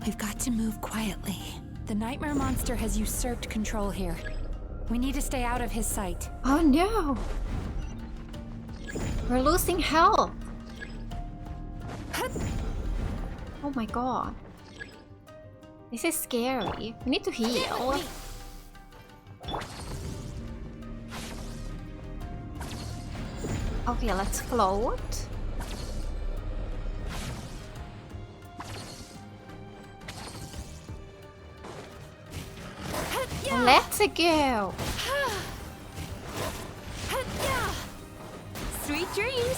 We've got to move quietly. The nightmare monster has usurped control here. We need to stay out of his sight. Oh no! We're losing health. Oh my god. This is scary. We need to heal. Okay, let's float. Let's go. Sweet dreams.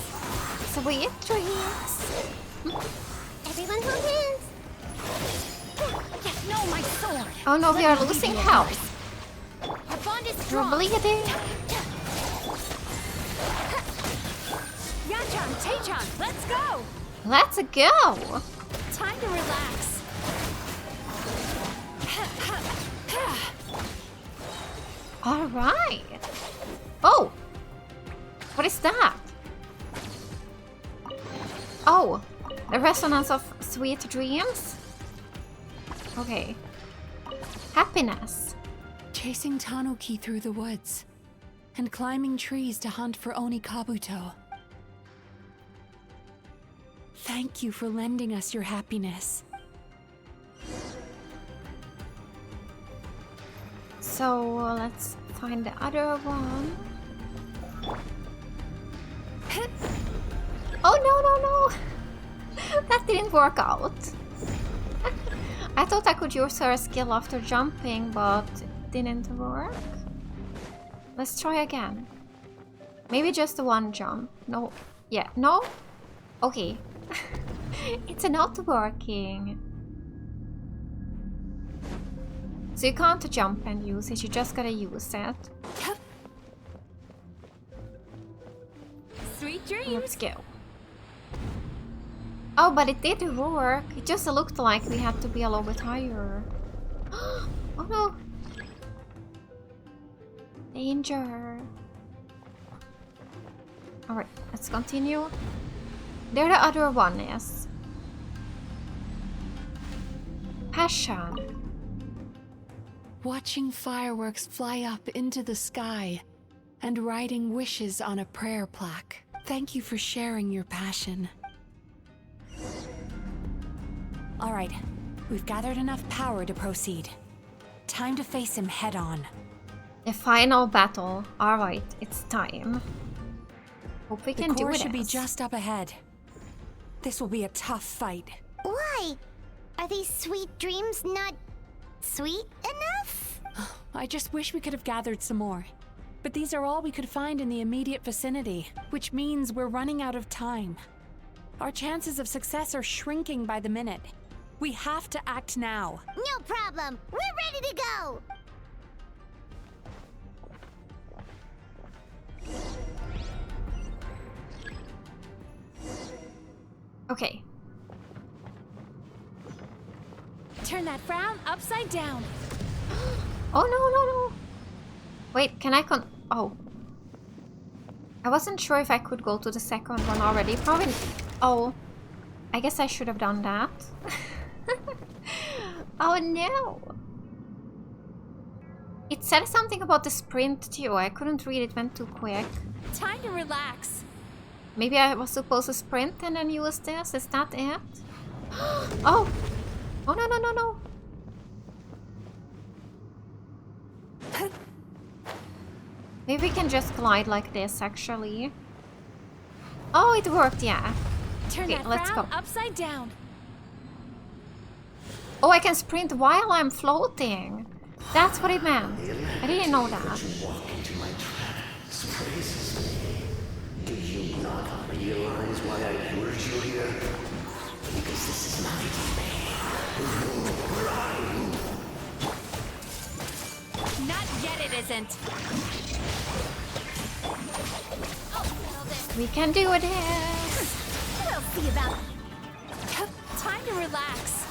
Sweet dreams. Everyone hold hands. No, my sword. Oh no, we are losing health. Our bond is We're strong. bleeding. Yanchan, Taechan, let's go. Let's go. Time to relax. All right. Oh, what is that? Oh, the resonance of sweet dreams. Okay. Happiness. Chasing Tanuki through the woods and climbing trees to hunt for Oni Kabuto. Thank you for lending us your happiness. So let's find the other one. Oh no. That didn't work out. I thought I could use her skill after jumping, but it didn't work. Let's try again. Maybe just the one jump. No. Yeah, no? Okay. It's not working. So you can't jump and use it, you just gotta use it. Sweet dreams. Let's go. Oh, but it did work. It just looked like we had to be a little bit higher. Oh no! Danger! Alright, let's continue. There the other one is. Passion. Watching fireworks fly up into the sky and writing wishes on a prayer plaque. Thank you for sharing your passion. All right, we've gathered enough power to proceed. Time to face him head on. The final battle. Alright, it's time. Hope we can do it. The core should be just up ahead. This will be a tough fight. Why? Are these sweet dreams not sweet enough? I just wish we could have gathered some more. But these are all we could find in the immediate vicinity, which means we're running out of time. Our chances of success are shrinking by the minute. We have to act now. No problem. We're ready to go. Okay. Turn that frown upside down. Oh no. Wait, can I oh. I wasn't sure if I could go to the second one already. Probably. Oh. I guess I should have done that. Oh no. It said something about the sprint too. I couldn't read it, went too quick. Time to relax. Maybe I was supposed to sprint and then use this? Is that it? Oh! Oh no. Maybe we can just glide like this actually. Oh, it worked, yeah. Turn okay, that let's go. Upside down. Oh, I can sprint while I'm floating. That's what it meant. I didn't know that. Do you not realize why I lured you here? Because this is my domain. Where are you? Not yet, it isn't. We can do this. We'll see about Time to relax.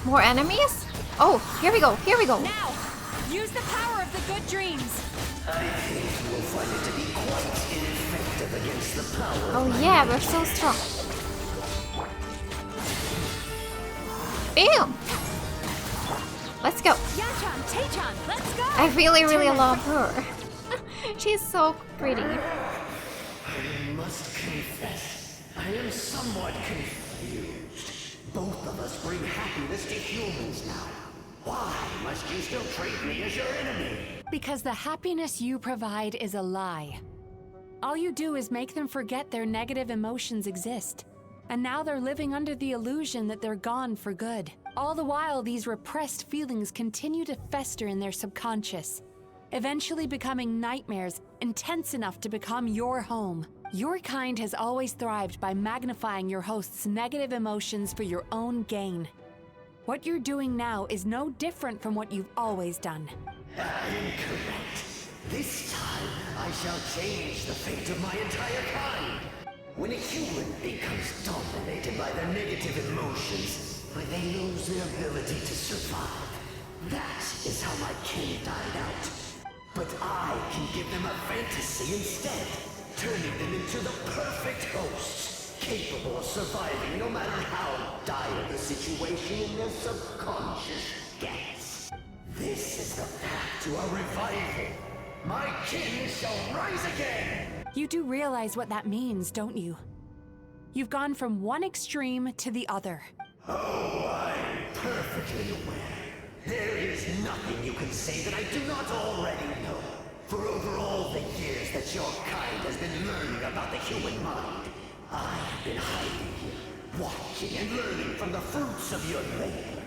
More enemies? Oh, here we go. Now, use the power of the good dreams. I think you will find it to be quite ineffective against the power. Oh yeah, we're so strong. Bam! Let's go. Yachan, Taechan, let's go. I really love her. She's so pretty. I must confess, I am somewhat confused. Both of us bring happiness to humans now. Why must you still treat me as your enemy? Because the happiness you provide is a lie. All you do is make them forget their negative emotions exist. And now they're living under the illusion that they're gone for good. All the while, these repressed feelings continue to fester in their subconscious, eventually becoming nightmares intense enough to become your home. Your kind has always thrived by magnifying your host's negative emotions for your own gain. What you're doing now is no different from what you've always done. Incorrect. This time, I shall change the fate of my entire kind. When a human becomes dominated by their negative emotions, they lose their ability to survive. That is how my kin died out. But I can give them a fantasy instead, turning them into the perfect hosts, capable of surviving no matter how dire the situation in their subconscious gets. This is the path to a revival. My kin shall rise again! You do realize what that means, don't you? You've gone from one extreme to the other. Oh, I'm perfectly aware. There is nothing you can say that I do not already know. For over all the years that your kind has been learning about the human mind, I have been hiding here, watching and learning from the fruits of your labor.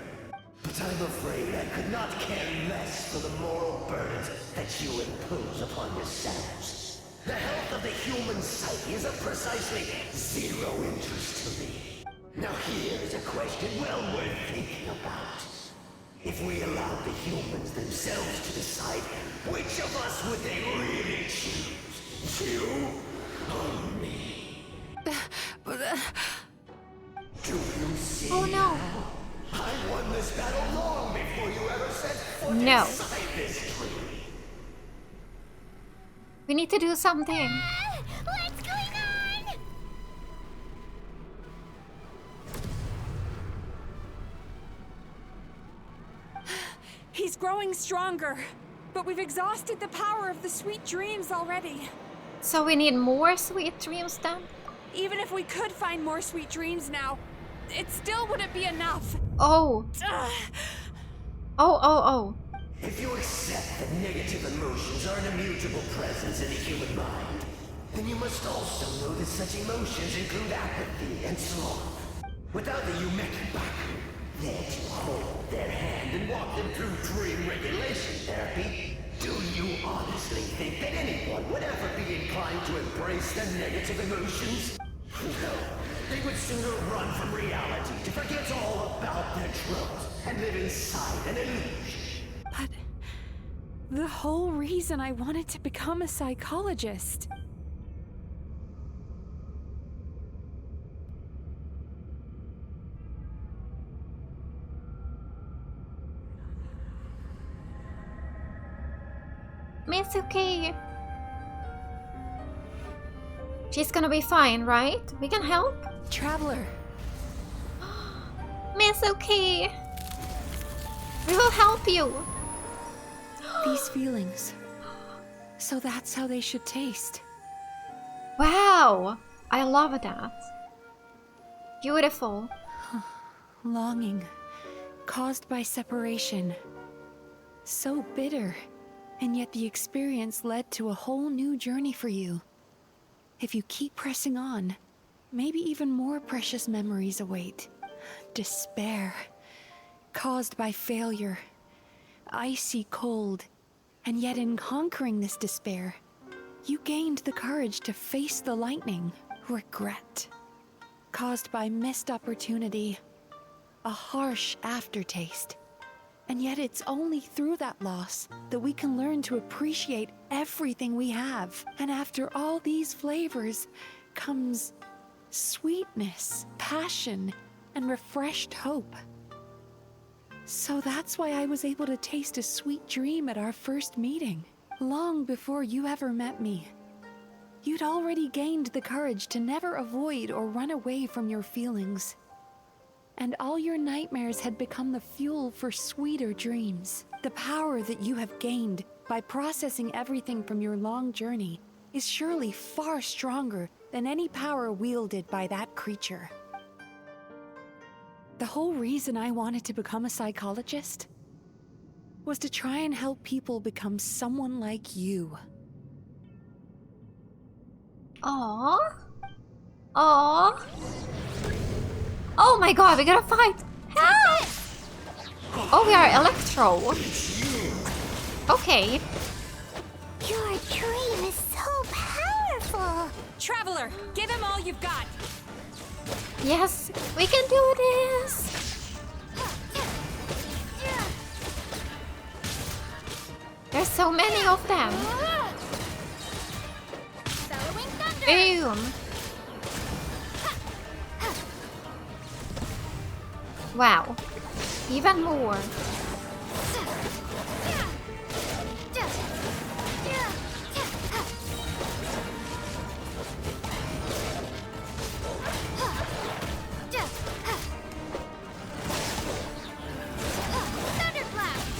But I'm afraid I could not care less for the moral burdens that you impose upon yourselves. The health of the human psyche is of precisely zero interest to me. Now here is a question well worth thinking about. If we allowed the humans themselves to decide, which of us would they really choose? You or me? Do you see? Oh no. I won this battle long No. We need to do something. What's going on? He's growing stronger, but we've exhausted the power of the sweet dreams already. So we need more sweet dreams then? Even if we could find more sweet dreams now, it still wouldn't be enough. Oh. Oh. If you accept that negative emotions are an immutable presence in the human mind, then you must also know that such emotions include apathy and sloth. Without the Yumemizuki Mizuki, there to hold their hand and walk them through dream regulation therapy, do you honestly think that anyone would ever be inclined to embrace their negative emotions? No, they would sooner run from reality to forget all about their troubles and live inside an illusion. But the whole reason I wanted to become a psychologist. Mizuki! She's gonna be fine, right? We can help? Traveler! Mizuki! We will help you! These feelings. So that's how they should taste. Wow! I love that. Beautiful. Longing. Caused by separation. So bitter. And yet the experience led to a whole new journey for you. If you keep pressing on, maybe even more precious memories await. Despair. Caused by failure. Icy cold. And yet in conquering this despair, you gained the courage to face the lightning. Regret. Caused by missed opportunity. A harsh aftertaste. And yet it's only through that loss that we can learn to appreciate everything we have. And after all these flavors comes sweetness, passion, and refreshed hope. So that's why I was able to taste a sweet dream at our first meeting, long before you ever met me. You'd already gained the courage to never avoid or run away from your feelings. And all your nightmares had become the fuel for sweeter dreams. The power that you have gained by processing everything from your long journey is surely far stronger than any power wielded by that creature. The whole reason I wanted to become a psychologist was to try and help people become someone like you. Aww. Aww. Oh my god, we gotta fight! Help! Oh, we are Electro. Okay. Your dream is so powerful. Traveler, give him all you've got. Yes, we can do this. There's so many of them. Boom. Wow. Even more.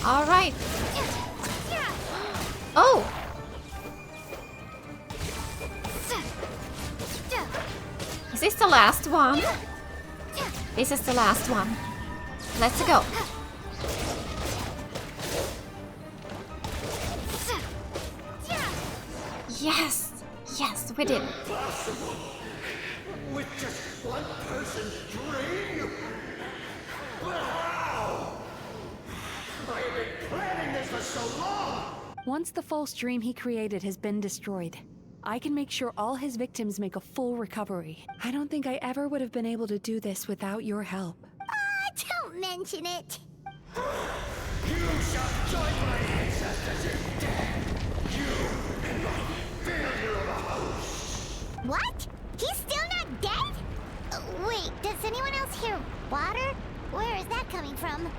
All right. Oh. Is this the last one? This is the last one. Let's go. Yes. Yes, we did. Impossible. With just one person's dream? But how? I have been planning this for so long. Once the false dream he created has been destroyed, I can make sure all his victims make a full recovery. I don't think I ever would have been able to do this without your help. Don't mention it. You shall join my ancestors in death. You and my failure of a host. What? He's still not dead? Wait, does anyone else hear water? Where is that coming from?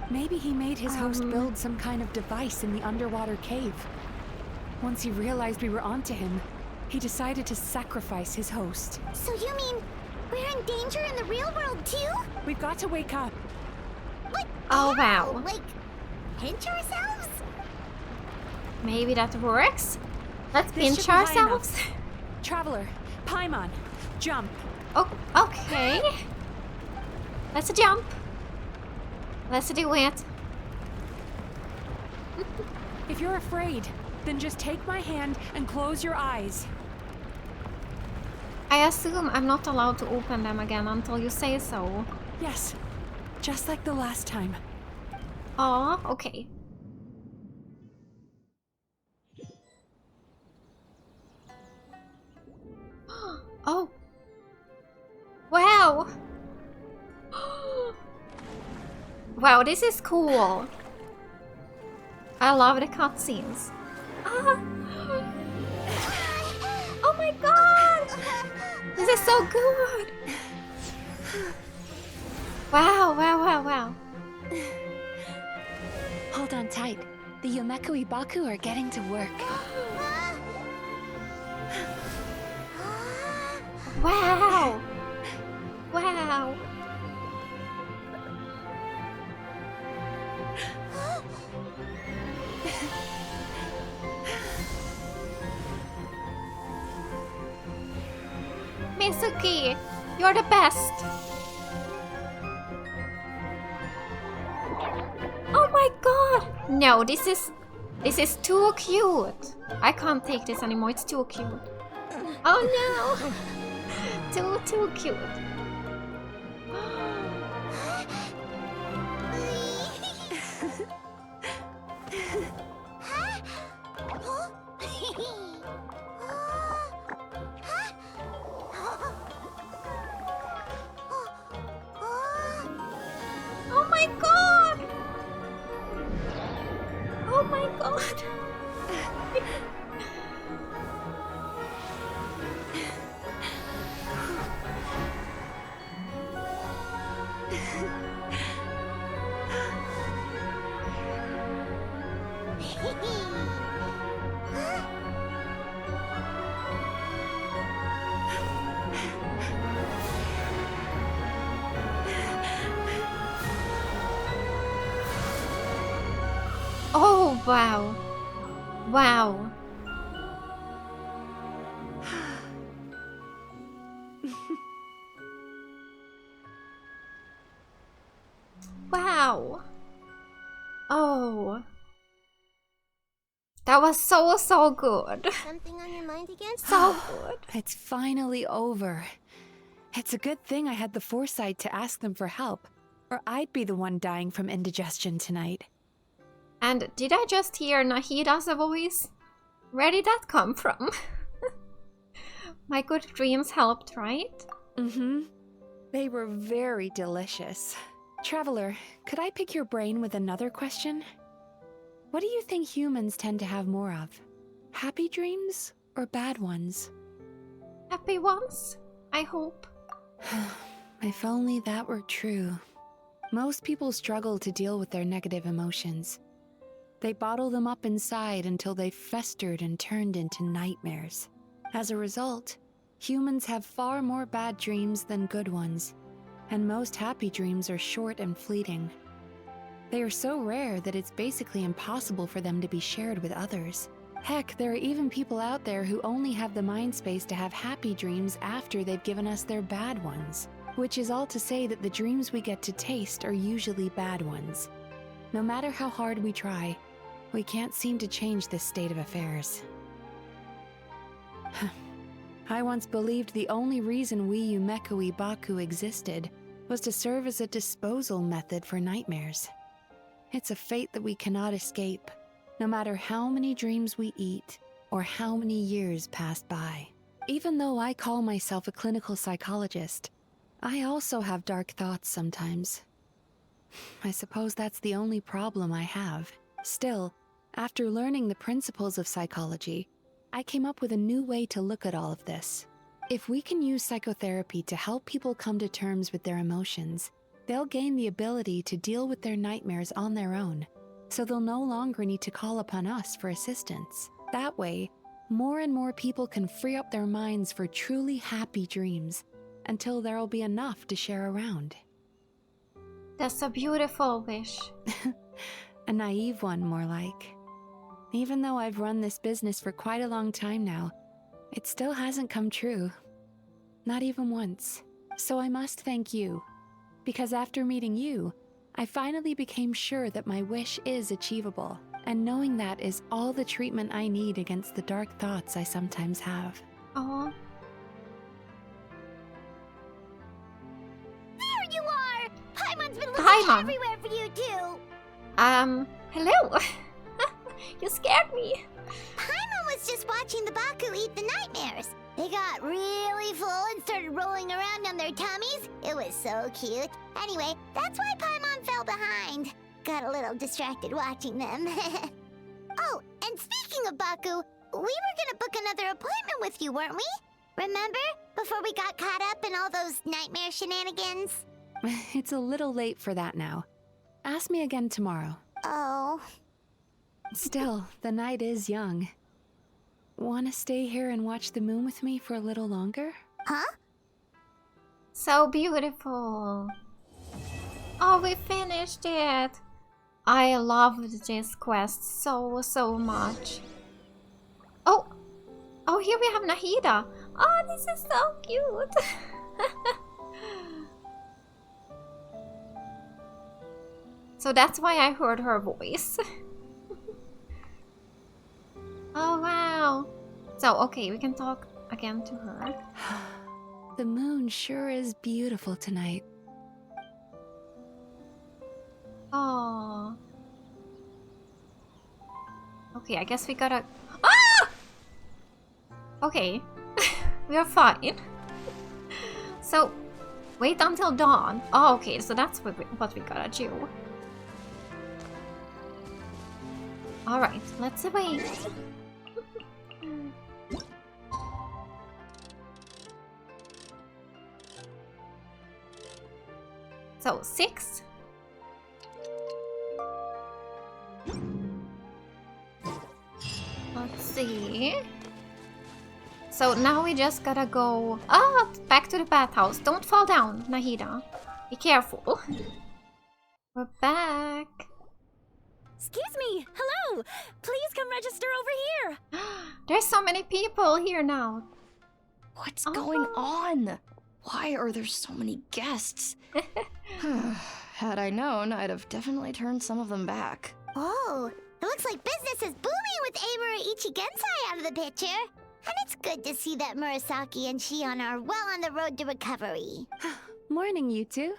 Maybe he made his host build some kind of device in the underwater cave. Once he realized we were onto him, he decided to sacrifice his host. So you mean we're in danger in the real world too? We've got to wake up. What? Oh, wow. Like, pinch ourselves? Maybe that works? Let's This should pinch be high ourselves. enough. Traveler, Paimon, jump. Oh, okay. Let's jump. Let's do it. If you're afraid, then just take my hand and close your eyes. I assume I'm not allowed to open them again until you say so. Yes, just like the last time. Aw, okay. Oh. Wow. Wow, this is cool. I love the cutscenes. Ah. Oh my god! This is so good! Wow, wow, wow, wow. Hold on tight. The Yumemizuki Mizuki are getting to work. Wow! Wow! Mizuki, you're the best! Oh my god! No, this is too cute! I can't take this anymore, it's too cute. Oh no! Too cute. Oh my god! Oh my god! Oh, wow. Wow. Wow. Oh. That was so good. Something on your mind again? So good. It's finally over. It's a good thing I had the foresight to ask them for help, or I'd be the one dying from indigestion tonight. And did I just hear Nahida's voice? Where did that come from? My good dreams helped, right? Mm-hmm. They were very delicious. Traveler, could I pick your brain with another question? What do you think humans tend to have more of? Happy dreams or bad ones? Happy ones, I hope. If only that were true. Most people struggle to deal with their negative emotions. They bottle them up inside until they festered and turned into nightmares. As a result, humans have far more bad dreams than good ones, and most happy dreams are short and fleeting. They are so rare that it's basically impossible for them to be shared with others. Heck, there are even people out there who only have the mind space to have happy dreams after they've given us their bad ones. Which is all to say that the dreams we get to taste are usually bad ones. No matter how hard we try, we can't seem to change this state of affairs. I once believed the only reason we Yumemizuki Mizuki existed was to serve as a disposal method for nightmares. It's a fate that we cannot escape, no matter how many dreams we eat or how many years pass by. Even though I call myself a clinical psychologist, I also have dark thoughts sometimes. I suppose that's the only problem I have. Still, after learning the principles of psychology, I came up with a new way to look at all of this. If we can use psychotherapy to help people come to terms with their emotions, they'll gain the ability to deal with their nightmares on their own, so they'll no longer need to call upon us for assistance. That way, more and more people can free up their minds for truly happy dreams, until there'll be enough to share around. That's a beautiful wish. A naive one, more like. Even though I've run this business for quite a long time now, it still hasn't come true. Not even once. So I must thank you. Because after meeting you, I finally became sure that my wish is achievable. And knowing that is all the treatment I need against the dark thoughts I sometimes have. Oh. There you are! Paimon's been looking Paimon. everywhere for you too! Hello? You scared me. Paimon was just watching the Baku eat the nightmares. They got really full and started rolling around on their tummies. It was so cute. Anyway, that's why Paimon fell behind. Got a little distracted watching them. Oh, and speaking of Baku, we were gonna book another appointment with you, weren't we? Remember? Before we got caught up in all those nightmare shenanigans? It's a little late for that now. Ask me again tomorrow. Oh. Still, the night is young. Wanna stay here and watch the moon with me for a little longer? Huh? So beautiful. Oh, we finished it. I loved this quest so much. Oh, here we have Nahida. Oh, this is so cute. So that's why I heard her voice. Oh, wow. So, okay, we can talk again to her. The moon sure is beautiful tonight. Oh. Okay, I guess we gotta... Ah! Okay. We are fine. So, wait until dawn. Oh, okay, so that's what we gotta do. Alright, let's wait. So, 6. Let's see. So now we just gotta go back to the bathhouse. Don't fall down, Nahida. Be careful. We're back. Excuse me! Hello! Please come register over here! There's so many people here now. What's going on? Why are there so many guests? Had I known, I'd have definitely turned some of them back. Oh, it looks like business is booming with Amura Ichigensai out of the picture. And it's good to see that Murasaki and Shion are well on the road to recovery. Morning, you two.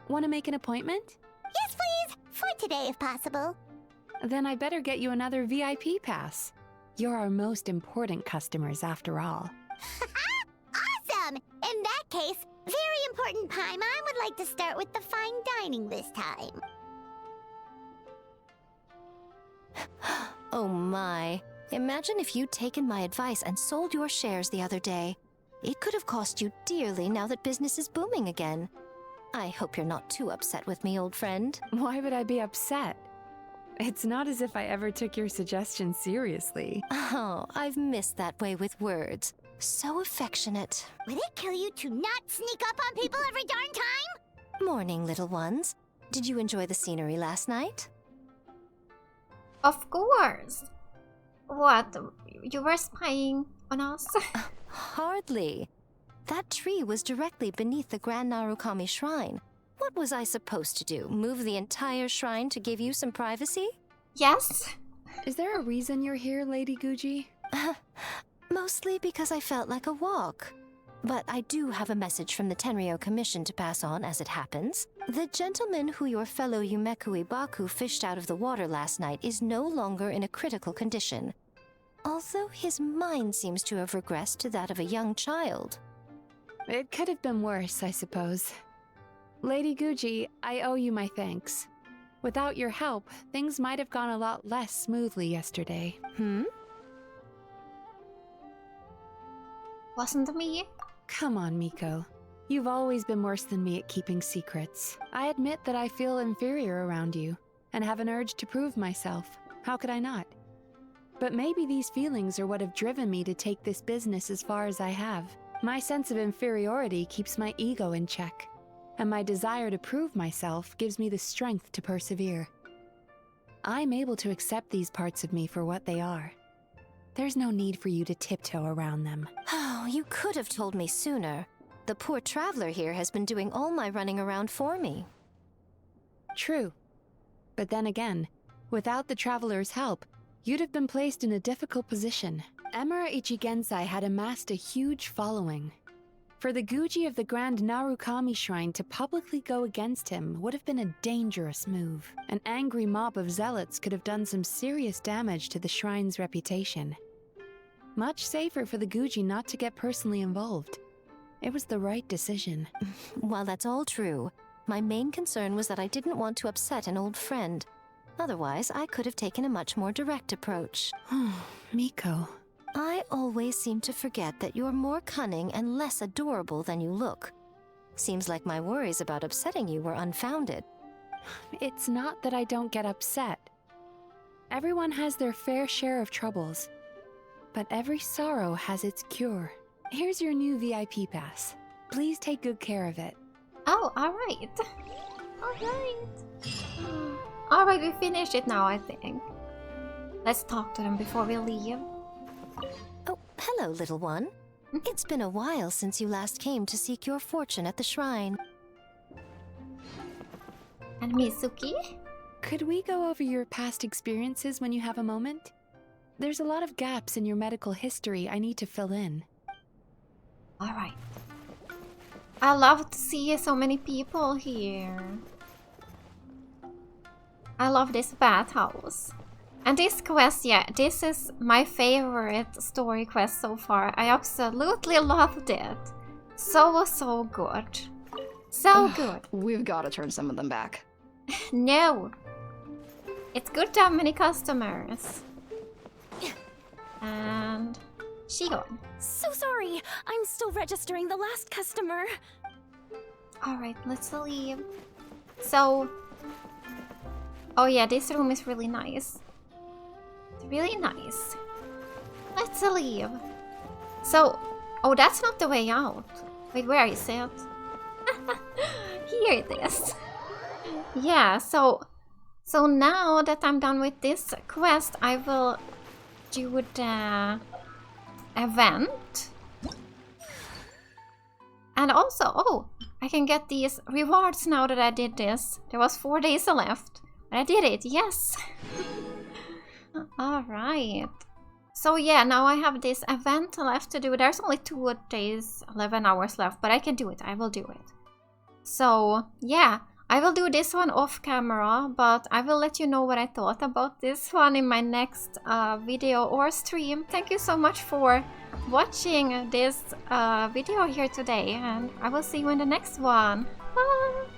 Want to make an appointment? Yes, please. For today, if possible. Then I better get you another VIP pass. You're our most important customers, after all. Awesome! In that case, very important Paimon would like to start with the fine dining this time. Oh my. Imagine if you'd taken my advice and sold your shares the other day. It could have cost you dearly now that business is booming again. I hope you're not too upset with me, old friend. Why would I be upset? It's not as if I ever took your suggestion seriously. Oh, I've missed that way with words. So affectionate. Would it kill you to not sneak up on people every darn time? Morning, little ones. Did you enjoy the scenery last night? Of course. What? You were spying on us? Hardly. That tree was directly beneath the Grand Narukami Shrine. What was I supposed to do? Move the entire shrine to give you some privacy? Yes. Is there a reason you're here, Lady Guji? Mostly because I felt like a walk. But I do have a message from the Tenryo Commission to pass on as it happens. The gentleman who your fellow Yumekui Baku fished out of the water last night is no longer in a critical condition. Although his mind seems to have regressed to that of a young child. It could have been worse, I suppose. Lady Guji, I owe you my thanks. Without your help, things might have gone a lot less smoothly yesterday. Wasn't me? Come on, Miko. You've always been worse than me at keeping secrets. I admit that I feel inferior around you, and have an urge to prove myself. How could I not? But maybe these feelings are what have driven me to take this business as far as I have. My sense of inferiority keeps my ego in check, and my desire to prove myself gives me the strength to persevere. I'm able to accept these parts of me for what they are. There's no need for you to tiptoe around them. Oh, you could have told me sooner. The poor traveler here has been doing all my running around for me. True. But then again, without the traveler's help, you'd have been placed in a difficult position. Emura Ichigensai had amassed a huge following. For the Guji of the Grand Narukami Shrine to publicly go against him would have been a dangerous move. An angry mob of zealots could have done some serious damage to the shrine's reputation. Much safer for the Guji not to get personally involved. It was the right decision. While that's all true, my main concern was that I didn't want to upset an old friend. Otherwise, I could have taken a much more direct approach. Miko. I always seem to forget that you're more cunning and less adorable than you look. Seems like my worries about upsetting you were unfounded. It's not that I don't get upset. Everyone has their fair share of troubles. But every sorrow has its cure. Here's your new VIP pass. Please take good care of it. Oh, alright. Alright. Alright, we finished it now, I think. Let's talk to them before we leave. Oh, hello, little one. It's been a while since you last came to seek your fortune at the shrine. And Mizuki? Could we go over your past experiences when you have a moment? There's a lot of gaps in your medical history I need to fill in. Alright. I love to see so many people here. I love this bathhouse. And this quest, yeah, this is my favorite story quest so far. I absolutely loved it. So good. So good. We've got to turn some of them back. No. It's good to have many customers. And she gone. So sorry. I'm still registering the last customer. Alright, let's leave. So... Oh yeah, this room is really nice. It's really nice. Let's leave. So... Oh, that's not the way out. Wait, where is it? Here it is. Yeah, so now that I'm done with this quest, I will do the event. And also, oh, I can get these rewards now that I did this. There was 4 days left, but I did it, yes. Alright. So yeah, now I have this event left to do. There's only 2 days, 11 hours left, but I can do it. I will do it. So yeah, I will do this one off camera, but I will let you know what I thought about this one in my next video or stream. Thank you so much for watching this video here today, and I will see you in the next one. Bye!